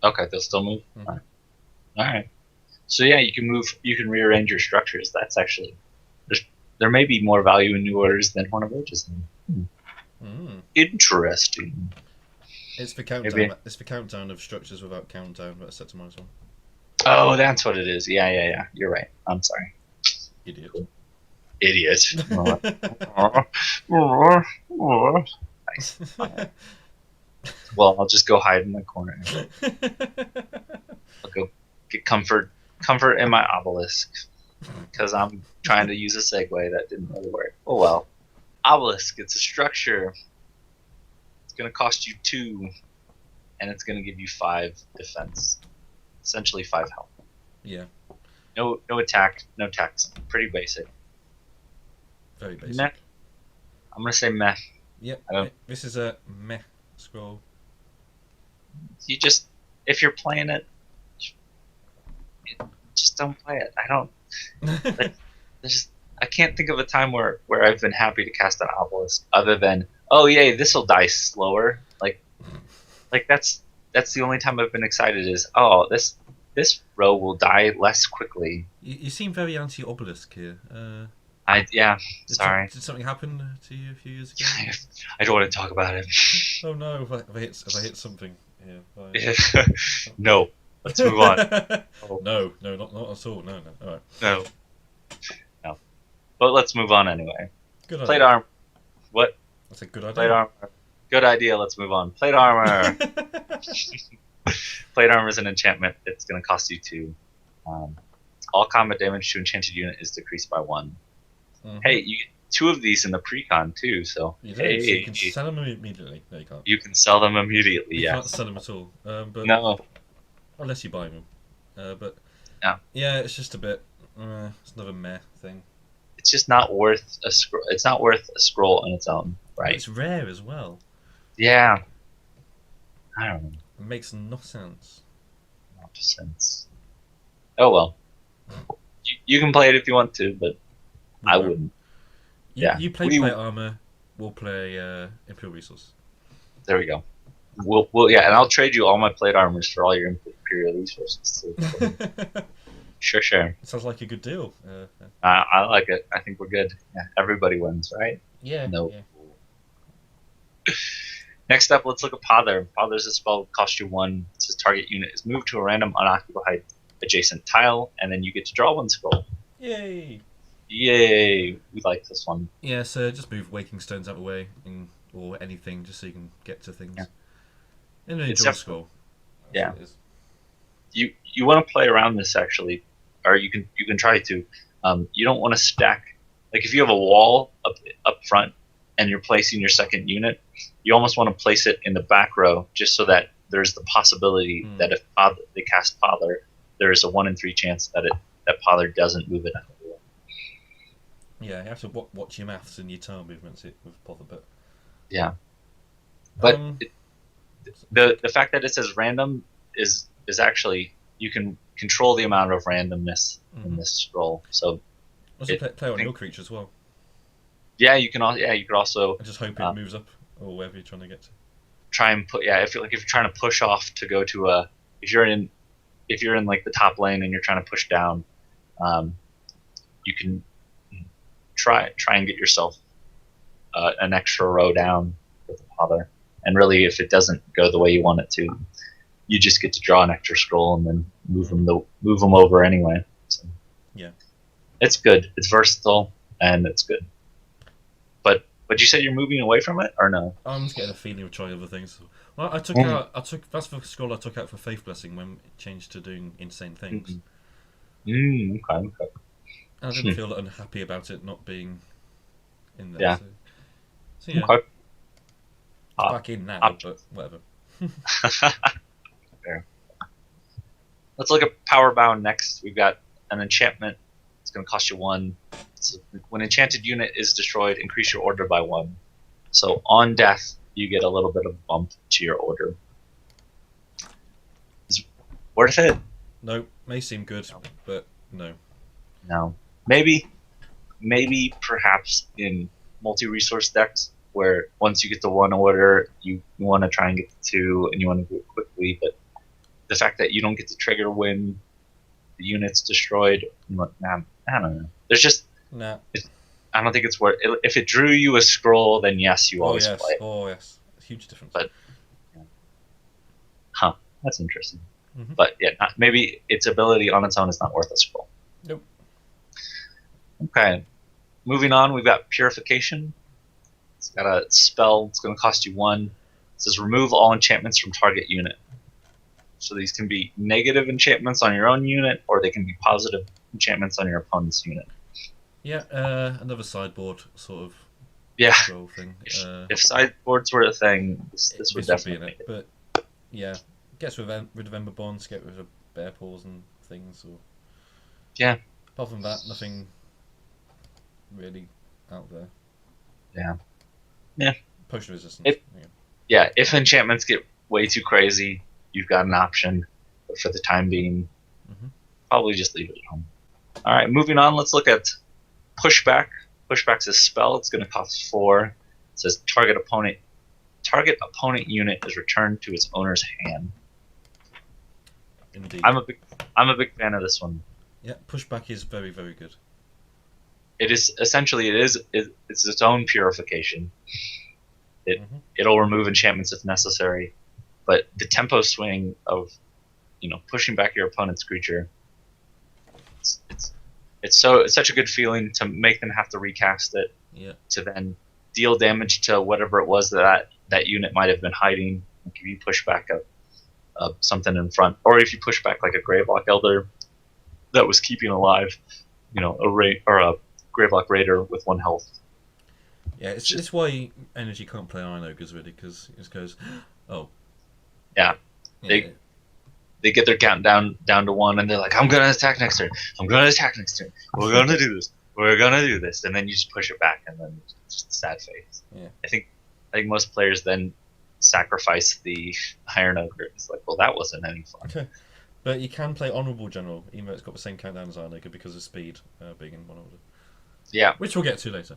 Okay, they'll still move. Mm-hmm. All right. So yeah, you can move. You can rearrange your structures. That's actually there may be more value in New Orders than Horn of Ages. Interesting. It's the countdown. Maybe. It's the countdown of structures without countdown that's set to -1. Oh, that's what it is. Yeah. You're right. I'm sorry. Idiot. Idiot. Nice. Well, I'll just go hide in the corner. I'll go get comfort in my Obelisk, because I'm trying to use a segue that didn't really work. Oh well. Obelisk. It's a structure. It's going to cost you 2, and it's going to give you 5 defense. Essentially 5 health. Yeah. No attack, no tax. Pretty basic. Very basic. Meh. I'm going to say meh. Yep. This is a meh scroll. If you're playing it, just don't play it. I can't think of a time where I've been happy to cast an Obelisk other than, oh yay, this'll die slower. Like that's the only time I've been excited is, oh, this row will die less quickly. You seem very anti-Obelisk here. Sorry. Did something happen to you a few years ago? I don't want to talk about it. Oh no, if I hit something here. No. Let's move on. Oh. No, not at all. No. All right. No. But let's move on anyway. Good idea. Plate armor. What? That's a good idea. Plate armor. Good idea. Let's move on. Plate armor. Plate armor is an enchantment. It's going to cost you 2. All combat damage to enchanted unit is decreased by 1. Mm-hmm. Hey, you get 2 of these in the pre-con too, so. You do. Hey. So you can sell them immediately. No, you can't. You can sell them immediately. You can't sell them at all. But no. Unless you buy them. But. No. Yeah, it's just a bit. It's another meh thing. It's just not worth a scroll. It's not worth a scroll on its own, right? It's rare as well. Yeah. I don't know. It makes no sense. Since oh well, you can play it if you want to, but I wouldn't. You play plate armor. We'll play Imperial Resource. There we go. We'll and I'll trade you all my plate armors for all your Imperial Resources too. Sure. It sounds like a good deal. I like it. I think we're good. Yeah, everybody wins, right? Yeah. No. Yeah. Next up, let's look at Pother. Pother's a spell that costs you 1. It says target unit is moved to a random unoccupied adjacent tile, and then you get to draw 1 scroll. Yay! We like this one. Yeah, so just move Waking Stones out of the way, or anything, just so you can get to things. Yeah. And then draw a scroll. Yeah. You want to play around this actually, or you can try to. You don't want to stack, like if you have a wall up front and you're placing your second unit, you almost want to place it in the back row just so that there's the possibility that if they cast Pother, there's a 1 in 3 chance that Pother doesn't move it out of the way. Yeah, you have to watch your maths and your tile movements with Pother, but yeah. But the fact that it says random is actually, you can control the amount of randomness in this scroll. So also play on your creature as well. Yeah, you can. You could also. I just hope it moves up or wherever you're trying to get to. Try and put. Yeah, if you're trying to push off to go to a. If you're in like the top lane and you're trying to push down, you can try and get yourself an extra row down with the Pother. And really, if it doesn't go the way you want it to, you just get to draw an extra scroll and then move them over anyway. So, yeah, it's good. It's versatile and it's good. But you said you're moving away from it, or no? I'm just getting a feeling of trying other things. Well, that's the scroll I took out for Faith Blessing when it changed to doing insane things. Okay. And I didn't feel unhappy about it not being in there. Yeah. So yeah. Okay. It's back in now, but whatever. Fair. Let's look at Powerbound next. We've got an enchantment. It's going to cost you 1. So when enchanted unit is destroyed, increase your order by 1. So on death, you get a little bit of bump to your order. Is it worth it? No, may seem good, but no. No. Maybe perhaps in multi-resource decks, where once you get to 1 order, you want to try and get to 2, and you want to do it quickly. But the fact that you don't get to trigger when the unit's destroyed, I don't know. There's just I don't think it's worth it. If it drew you a scroll, then yes, you always play it. Oh yes, huge difference. But that's interesting. Mm-hmm. But yeah, maybe its ability on its own is not worth a scroll. Nope. Okay, moving on. We've got Purification. It's got a spell. It's going to cost you 1. It says remove all enchantments from target unit. So these can be negative enchantments on your own unit, or they can be positive enchantments on your opponent's unit. Yeah, another sideboard sort of thing. If sideboards were a thing, this would definitely be in it. But yeah, gets rid of Ember Bonds, get rid of Bear Paws and things. Or yeah. Apart from that, nothing really out there. Yeah. Potion resistance. If enchantments get way too crazy, you've got an option. But for the time being, probably just leave it at home. All right, moving on. Let's look at Pushback. Pushback's a spell. It's going to cost 4. It says target opponent unit is returned to its owner's hand. Indeed. I'm a big fan of this one. Yeah, Pushback is very, very good. It is essentially it's its own purification. It'll remove enchantments if necessary, but the tempo swing of pushing back your opponent's creature, it's such a good feeling to make them have to recast it, to then deal damage to whatever it was that unit might have been hiding. Like if you push back something in front, or if you push back like a Gravelock Elder that was keeping alive, a Gravelock Raider with 1 health. Yeah, it's why Energy can't play Iron Ogres really, because it just goes, oh. Yeah. They get their count down to 1, and they're like, I'm gonna attack next turn. We're gonna do this. We're gonna do this, and then you just push it back, and then it's just a sad face. Yeah. I think most players then sacrifice the Iron Ogre. It's like, well, that wasn't any fun. But you can play Honourable General, even though it's got the same countdown as Arnica because of speed being in one order. Yeah. Which we'll get to later.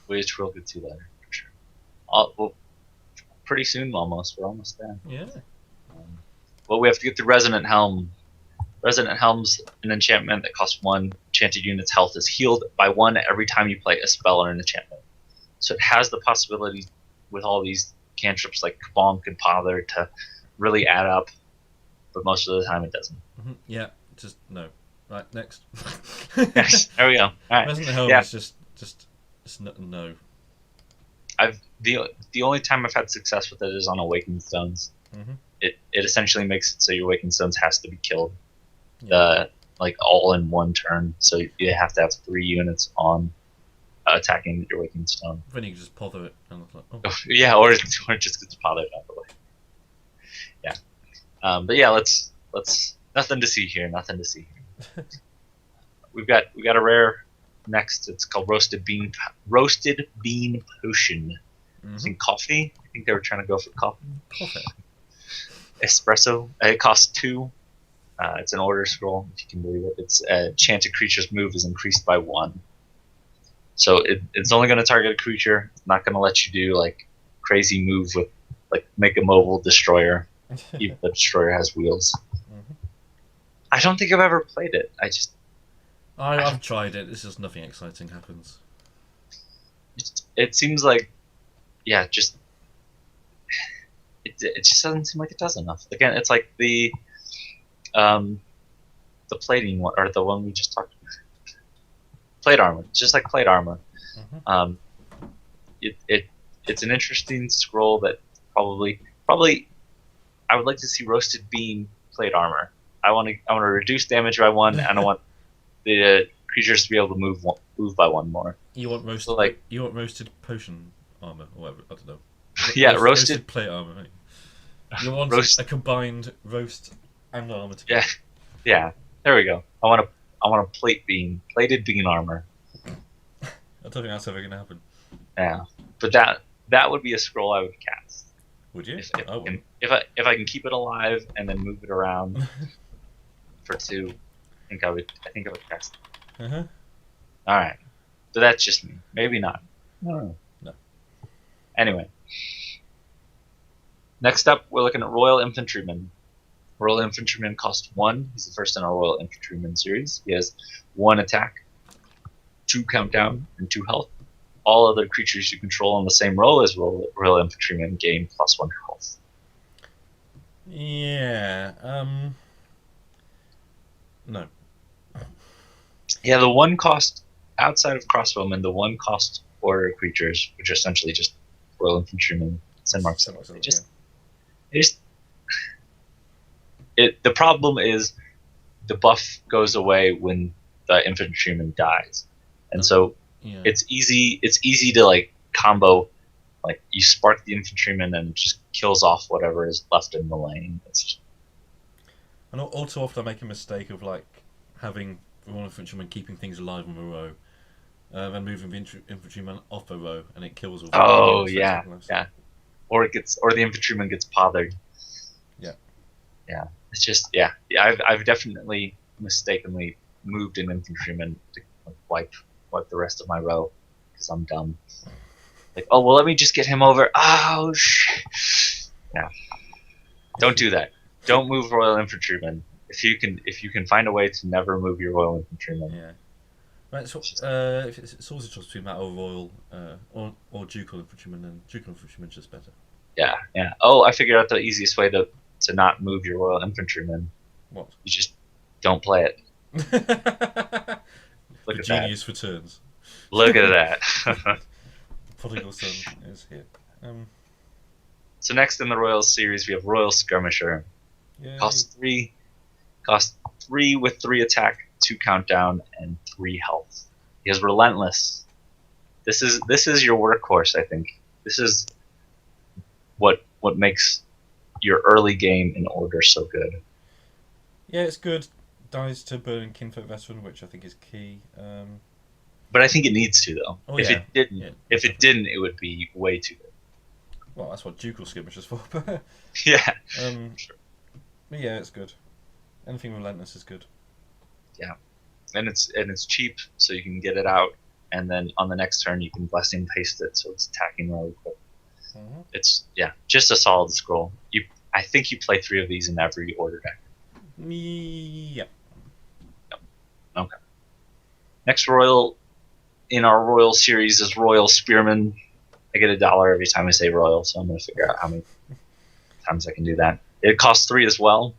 Which we'll get to later, for sure. Well, pretty soon almost. We're almost there. Yeah. Well, we have to get to Resonant Helm. Resonant Helm's an enchantment that costs 1. Enchanted unit's health is healed by 1 every time you play a spell or an enchantment. So it has the possibility with all these cantrips like Bonk and Pother to really add up, but most of the time it doesn't. Mm-hmm. Yeah, just no. Right, next. Yes, there we go. All right. Resonant Helm is just no. The only time I've had success with it is on Awakened Stones. Mm-hmm. It essentially makes it so your Awakened Stones has to be killed, Yeah. like all in one turn. So you have to have 3 units on attacking your Awakened Stone. Then you can just pother it and look like, Oh, yeah, or it just gets pothered out of the way. Yeah, but yeah, let's nothing to see here. Nothing to see here. we got a rare next. It's called Roasted Bean Potion. Mm-hmm. I think coffee. I think they were trying to go for coffee. Coffee. Espresso. It costs 2. It's an order scroll, if you can believe it. It's enchanted creature's move is increased by 1. So it's only going to target a creature. It's not going to let you do like crazy move with like make a mobile destroyer. Even the destroyer has wheels. Mm-hmm. I don't think I've ever played it. I've tried it. It's just nothing exciting happens. It seems like, yeah, just it just doesn't seem like it does enough. Again, it's like the plating one or the one we just talked about. Plate armor. It's just like plate armor. Mm-hmm. It's an interesting scroll that probably I would like to see roasted bean plate armor. I want to reduce damage by 1, and I want the creatures to be able to move by 1 more. You want roasted? So, like, you want roasted potion armor or whatever? I don't know. Yeah, roasted plate armor. Right? You want roast a combined roast and armor together. Yeah. There we go. I want a plated bean armor. I don't think that's ever going to happen. Yeah, but that would be a scroll I would cast. Would you? If I can keep it alive and then move it around for 2, I think I would cast it. Uh-huh. All right, so that's just me. Maybe not. No. Anyway, next up we're looking at Royal Infantryman. Royal Infantryman costs 1. He's the first in our Royal Infantryman series. He has 1 attack, 2 countdown, and 2 health. All other creatures you control on the same row as Royal Infantryman gain +1 health. Yeah. No. Yeah, the 1 cost outside of crossbowmen, the 1 cost order creatures, which are essentially just Royal Infantrymen, Senmarks. The problem is the buff goes away when the Infantryman dies, and so it's easy to like combo, like you spark the Infantryman and it just kills off whatever is left in the lane. And all too often I make a mistake of like having Royal Infantryman keeping things alive on the row, then moving the Infantryman off a row, and it kills all. Oh yeah. Or the Infantryman gets pothered. Yeah. It's just I've definitely mistakenly moved an Infantryman to wipe the rest of my row because I'm dumb. Like, oh well, let me just get him over. Oh shit! Yeah, don't do that. Don't move Royal Infantryman. If you can find a way to never move your Royal Infantryman. Yeah. Right. So if it's also choice between that or Royal or Ducal Infantryman, then Ducal Infantryman's just better. Yeah. Oh, I figured out the easiest way to not move your Royal Infantryman. What? You just don't play it. Look the at genius that. for turns. Look at that. Prodigal son is here. So next in the Royal series we have Royal Skirmisher. Yay. Cost 3 with 3 attack, 2 countdown, and 3 health. He is relentless. This is your workhorse, I think. This is what makes your early game in Order so good. Yeah, it's good. Dies to Burning Kinfolk Veteran, which I think is key. But I think it needs to though. Oh, if yeah. it didn't, it would be way too good. Well, that's what Ducal Skirmisher's for. Yeah. But yeah, it's good. Anything relentless is good. Yeah, and it's cheap, so you can get it out, and then on the next turn you can blessing paste it, so it's attacking really quick. It's just a solid scroll. I think you play 3 of these in every order deck. Yeah. Yep. Okay. Next royal in our royal series is Royal Spearman. I get $1 every time I say royal, so I'm going to figure out how many times I can do that. It costs 3 as well.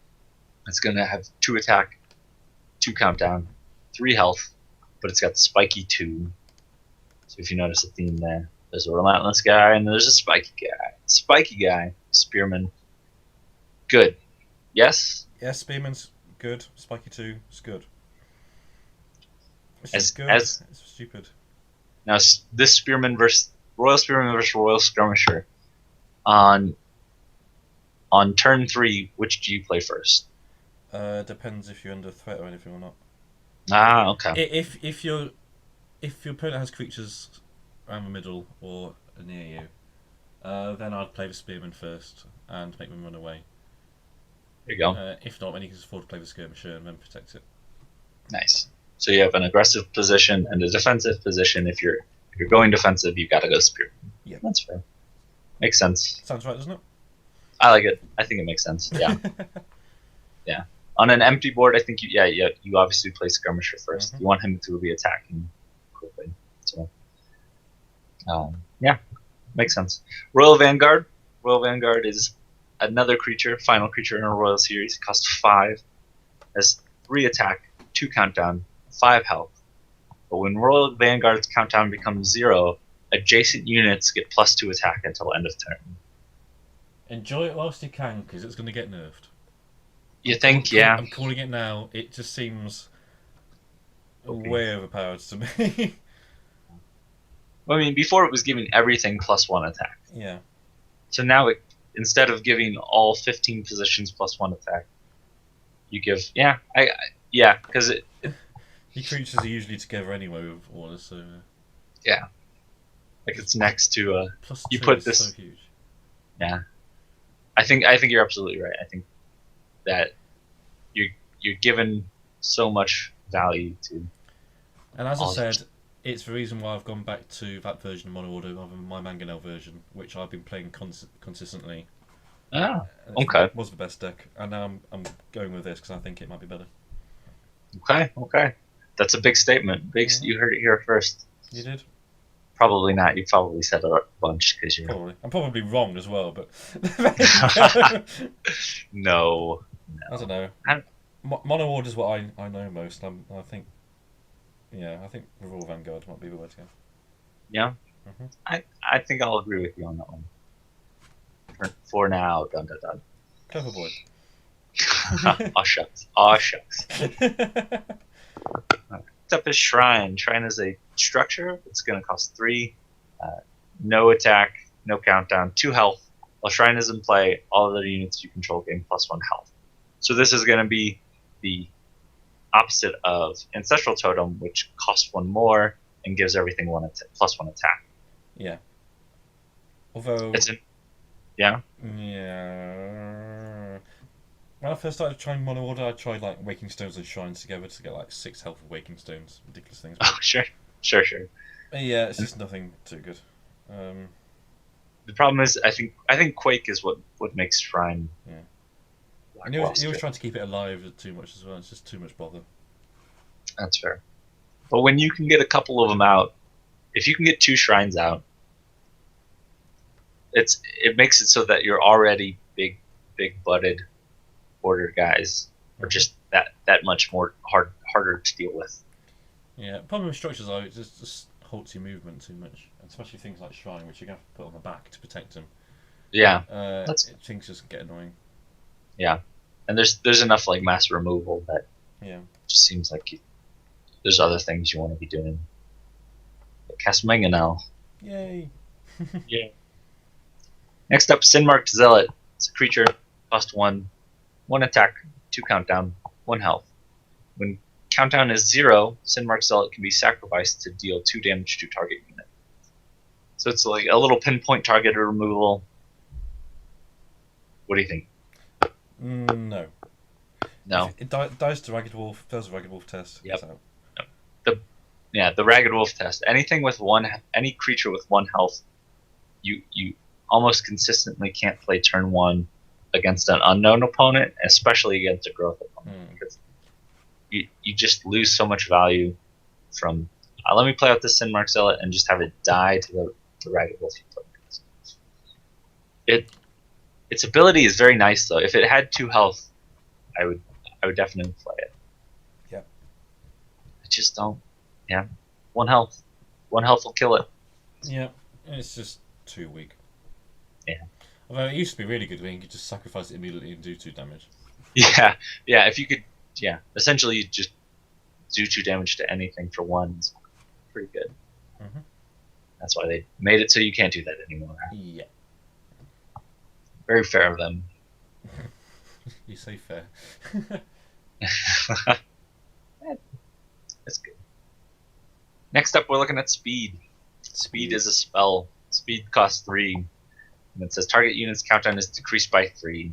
It's going to have 2 attack, 2 countdown, 3 health, but it's got spiky 2. So if you notice a theme there, there's a relentless guy and there's a spiky guy. Spiky guy, Spearman. Good. Yes? Yes, Spearman's good. Spiky 2 is good. It's just good. It's stupid. Now, this Spearman versus Royal Skirmisher. On turn 3, which do you play first? Depends if you're under threat or anything or not. Ah, okay. If your opponent has creatures around the middle or near you, then I'd play the Spearman first and make them run away. There you go. If not, then you can just afford to play the Skirmisher and then protect it. Nice. So you have an aggressive position and a defensive position. If you're going defensive, you got to go Spearman. Yeah, that's fair. Makes sense. Sounds right, doesn't it? I like it. I think it makes sense. Yeah. Yeah. On an empty board, I think you obviously play Skirmisher first. You want him to be attacking quickly. So, makes sense. Royal Vanguard. Royal Vanguard is another creature, final creature in a Royal series. Costs 5. Has 3 attack, 2 countdown, 5 health. But when Royal Vanguard's countdown becomes 0, adjacent units get +2 attack until end of turn. Enjoy it whilst you can, because it's going to get nerfed. You think, yeah. I'm calling it now. It just seems way overpowered to me. Well, I mean, before it was giving everything +1 attack. Yeah. So now, instead of giving all 15 positions +1 attack, you give, because your creatures are usually together anyway with orders, so... Yeah. Like it's next to Plus you 2 put is this. So huge. Yeah. I think you're absolutely right. I think that you're given so much value to. And as I said, it's the reason why I've gone back to that version of Mono Order rather than my Mangonel version, which I've been playing consistently. Ah, okay. It was the best deck, and now I'm going with this because I think it might be better. Okay. That's a big statement. You heard it here first. You did? Probably not. You probably said it a bunch because you're. Probably. I'm probably wrong as well, but. No. I don't know. Mono Order is what I know most. I think. Yeah, I think the Royal Vanguard might be the way to go. Yeah. I think I'll agree with you on that one. For now, dun. Clever boy. Aw shucks. Next up is Shrine. Shrine is a structure. It's going to cost 3. No attack, no countdown, 2 health. While Shrine is in play, all other units you control gain +1 health. So this is going to be the opposite of Ancestral Totem, which costs 1 more and gives everything +1 attack. Yeah. Although... Yeah? Yeah... When I first started trying Mono Order, I tried like Waking Stones and Shrines together to get like 6 health of Waking Stones. Ridiculous things. Oh, sure. Yeah, it's just nothing too good. The problem is, I think Quake is what makes Shrine. Yeah. And you're always trying to keep it alive too much as well. It's just too much bother. That's fair. But when you can get a couple of them out, if you can get 2 Shrines out, it makes it so that you're already big butted order guys are just that much more harder to deal with. Yeah, problem with structures though, it just halts your movement too much, especially things like Shrine, which you have to put on the back to protect them. Yeah, things just get annoying. Yeah, and there's enough like mass removal that just seems like there's other things you want to be doing. Like cast Mangonel. Yay! Yeah. Next up, Sinmarked Zealot. It's a creature, cost 1 attack, 2 countdown, 1 health. When countdown is 0, Sinmarked Zealot can be sacrificed to deal 2 damage to target unit. So it's like a little pinpoint target removal. What do you think? No. No. If it dies to Ragged Wolf, fails a Ragged Wolf test. Yep. It's out. The Ragged Wolf test. Any creature with 1 health, you almost consistently can't play turn 1 against an unknown opponent, especially against a growth opponent, because you just lose so much value from. Let me play out this Sin Mark Zealot and just have it die to the Ragged Wolf you play against. Its ability is very nice though. If it had 2 health, I would definitely play it. Yeah. I just don't. Yeah, 1 health. 1 health will kill it. Yeah, it's just too weak. Yeah. Although it used to be really good when you could just sacrifice it immediately and do 2 damage. Yeah. If you could, essentially you just do 2 damage to anything for 1. It's pretty good. Mm-hmm. That's why they made it so you can't do that anymore. Yeah. Very fair of them. You say fair. That's good. Next up, we're looking at speed. Speed is a spell. Speed costs 3. And it says target unit's countdown is decreased by 3.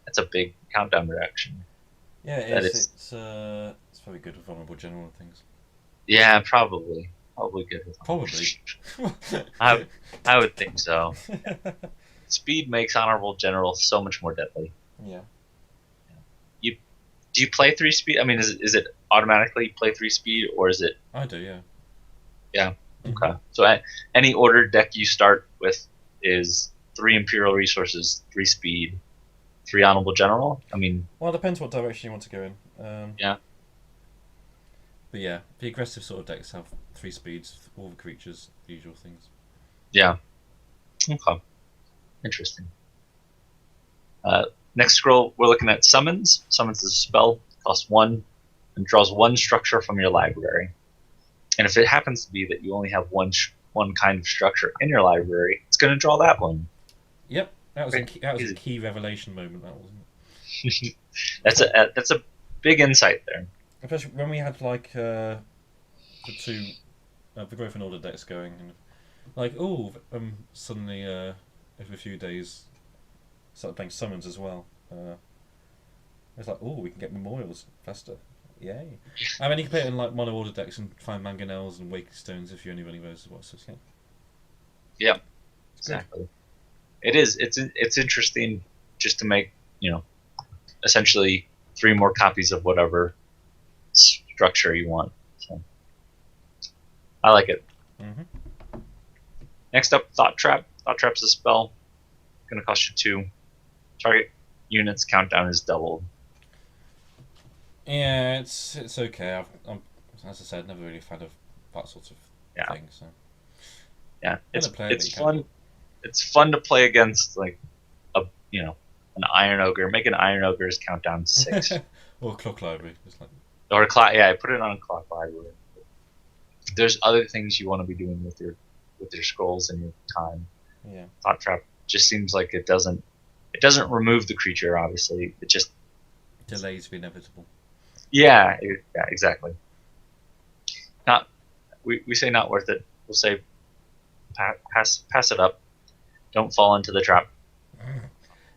That's a big countdown reduction. Yeah, it is. It's very good with vulnerable general and things. Yeah, probably. Probably good with Probably. I would think so. Speed makes honorable general so much more deadly. Yeah. Do you play 3 speed? I mean, is it automatically play 3 speed, or is it? I do, yeah. Yeah. Okay. So any ordered deck you start with is 3 Imperial resources, 3 speed, 3 honorable general. I mean. Well, it depends what direction you want to go in. Yeah. But yeah, the aggressive sort of decks have 3 speeds, all the creatures, the usual things. Yeah. Okay. Interesting. Next scroll, we're looking at summons. Summons is a spell, costs 1, and draws 1 structure from your library. And if it happens to be that you only have one kind of structure in your library, it's going to draw that one. Yep, that was a key revelation moment. That wasn't it. That's a big insight there. Especially when we had like the 2 the Growth and Order decks going, and suddenly over a few days started playing summons as well. It's like, we can get memorials faster. Yay. And then you can play it in like mono order decks and find mangonels and waking stones if you're only running those as well. So yeah, exactly. It is. It's interesting just to make, essentially 3 more copies of whatever structure you want. So I like it. Mm-hmm. Next up, Thought Trap. Thought Trap's a spell. Going to cost you 2. Target unit's countdown is doubled. Yeah, it's okay. I'm, as I said, never really a fan of that sort of thing. So yeah, it's fun. It's fun to play against like an Iron Ogre. Make an Iron Ogre's countdown 6. Or a Clock Library. Or a clock. Yeah, I put it on a Clock Library. There's other things you want to be doing with your scrolls and your time. Yeah. Thought Trap just seems like it doesn't remove the creature. Obviously, it just delays the inevitable. Yeah, exactly. We say not worth it. We'll say pass it up. Don't fall into the trap.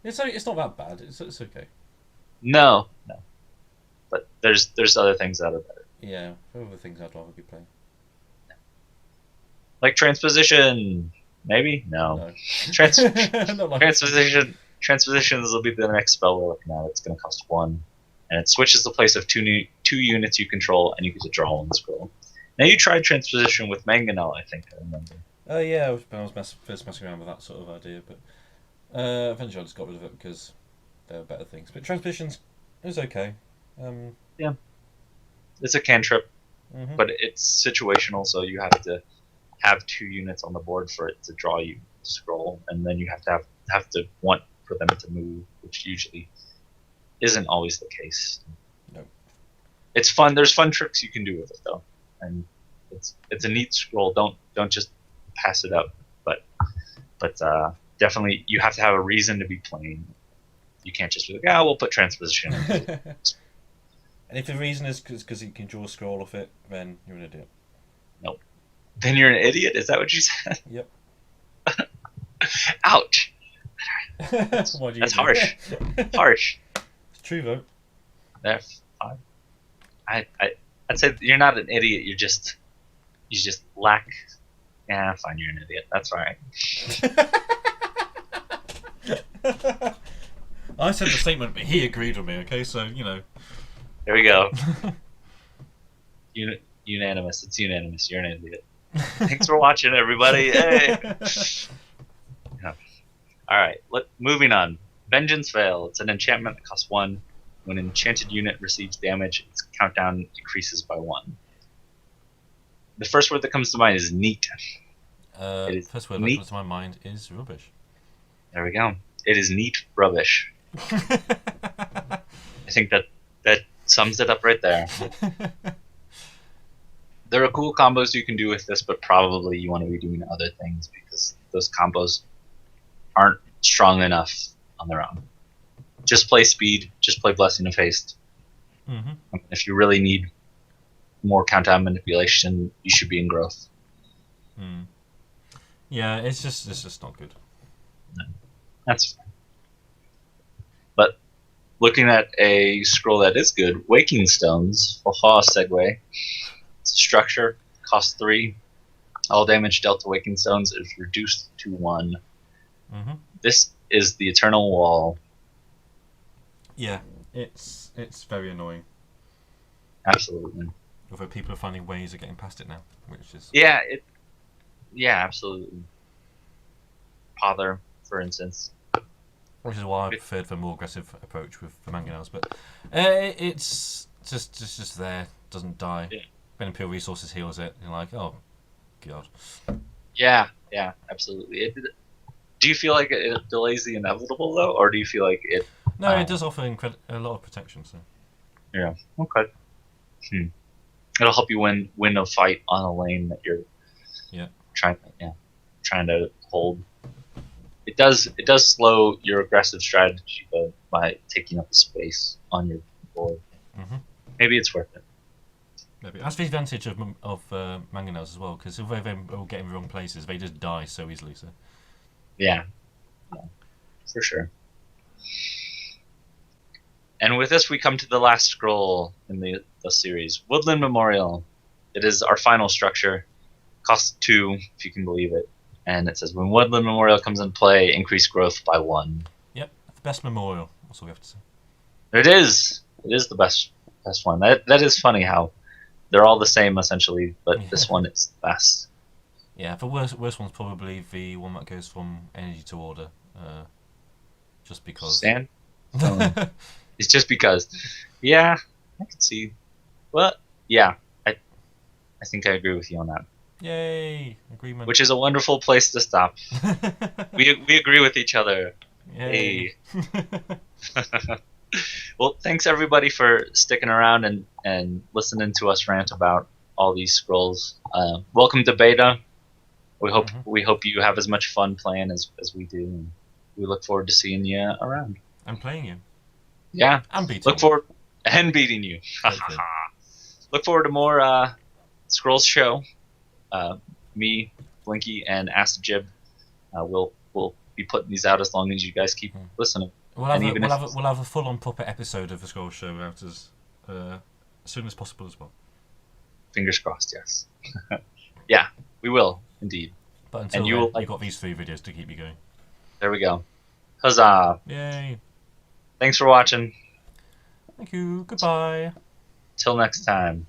It's not that bad. It's okay. No. But there's other things that are better. Yeah, there are other things I'd rather be playing. Like Transposition, maybe? No. Transpositions will be the next spell we're looking at. It's going to cost 1. And it switches the place of 2 units you control, and you get to draw 1 scroll. Now you tried Transposition with Mangonel, I think I remember. Yeah, I was first messing around with that sort of idea, but eventually I just got rid of it because there are better things. But Transpositions is okay. Yeah. It's a cantrip, mm-hmm. but it's situational, so you have to have 2 units on the board for it to draw you a scroll, and then you have to want for them to move, which usually isn't always the case. No. It's fun. There's fun tricks you can do with it though, and it's a neat scroll. Don't just pass it up, but definitely you have to have a reason to be playing. You can't just be like, we'll put Transposition in. And if the reason is because you can draw a scroll off it, then you're an idiot. Nope. Then you're an idiot? Is that what you said? Yep. Ouch. That's harsh. Harsh. It's true though. There, fine. I'd say you're not an idiot. You just lack. Yeah, fine. You're an idiot. That's all right. I said the statement, but he agreed with me. Okay, so you know. There we go. Unanimous. It's unanimous. You're an idiot. Thanks for watching, everybody. Hey. Yeah. All right. Moving on. Vengeance Veil. It's an enchantment that costs 1. When an enchanted unit receives damage, its countdown decreases by 1. The first word that comes to mind is neat. First word that comes to my mind is rubbish. There we go. It is neat rubbish. I think that sums it up right there. There are cool combos you can do with this, but probably you want to be doing other things because those combos aren't strong enough on their own. Just play speed. Just play Blessing of Haste. Mm-hmm. If you really need more countdown manipulation, you should be in growth. Mm. Yeah, it's just not good. No, that's fine. But looking at a scroll that is good, Waking Stones, Haha segue. Structure, cost 3. All damage dealt to Waking Stones is reduced to 1. Mm-hmm. This is the Eternal Wall. Yeah, it's very annoying. Absolutely. Although people are finding ways of getting past it now, which is Yeah, absolutely. Pother, for instance. Which is why I preferred the more aggressive approach with the mangonels, but it's just there, doesn't die. Yeah. When Imperial Resources heals it, you're like, oh, god. Yeah, absolutely. Do you feel like it delays the inevitable, though, or do you feel like it... No, it does offer a lot of protection, so... Yeah, okay. It'll help you win a fight on a lane that you're trying to hold. It does slow your aggressive strategy, though, by taking up the space on your board. Mm-hmm. Maybe it's worth it. Maybe. That's the advantage of mangonels as well, because if they all get in the wrong places, they just die so easily. So. Yeah, for sure. And with this, we come to the last scroll in the series, Woodland Memorial. It is our final structure. Costs 2, if you can believe it. And it says, when Woodland Memorial comes into play, increase growth by 1. Yep, the best memorial. That's all we have to say. It is. It is the best one. That is funny how they're all the same, essentially, but this one is the best. Yeah, the worst one's probably the one that goes from energy to order. Just because. Sand? It's just because. Yeah, I can see. Well, yeah, I think I agree with you on that. Yay! Agreement. Which is a wonderful place to stop. we agree with each other. Yay! Hey. Well, thanks everybody for sticking around and listening to us rant about all these scrolls. Welcome to beta. We hope you have as much fun playing as we do. And we look forward to seeing you around. And playing you. Yeah. And beating Look forward and beating you. Look forward to more Scrolls Show. Me, Blinky, and Ask Jib. We'll be putting these out as long as you guys keep listening. We'll have a full-on proper episode of the Scrolls Show out as soon as possible as well. Fingers crossed, yes. Yeah, we will indeed. But until then, you've got these 3 videos to keep you going. There we go. Huzzah! Yay! Thanks for watching. Thank you. Goodbye. Till next time.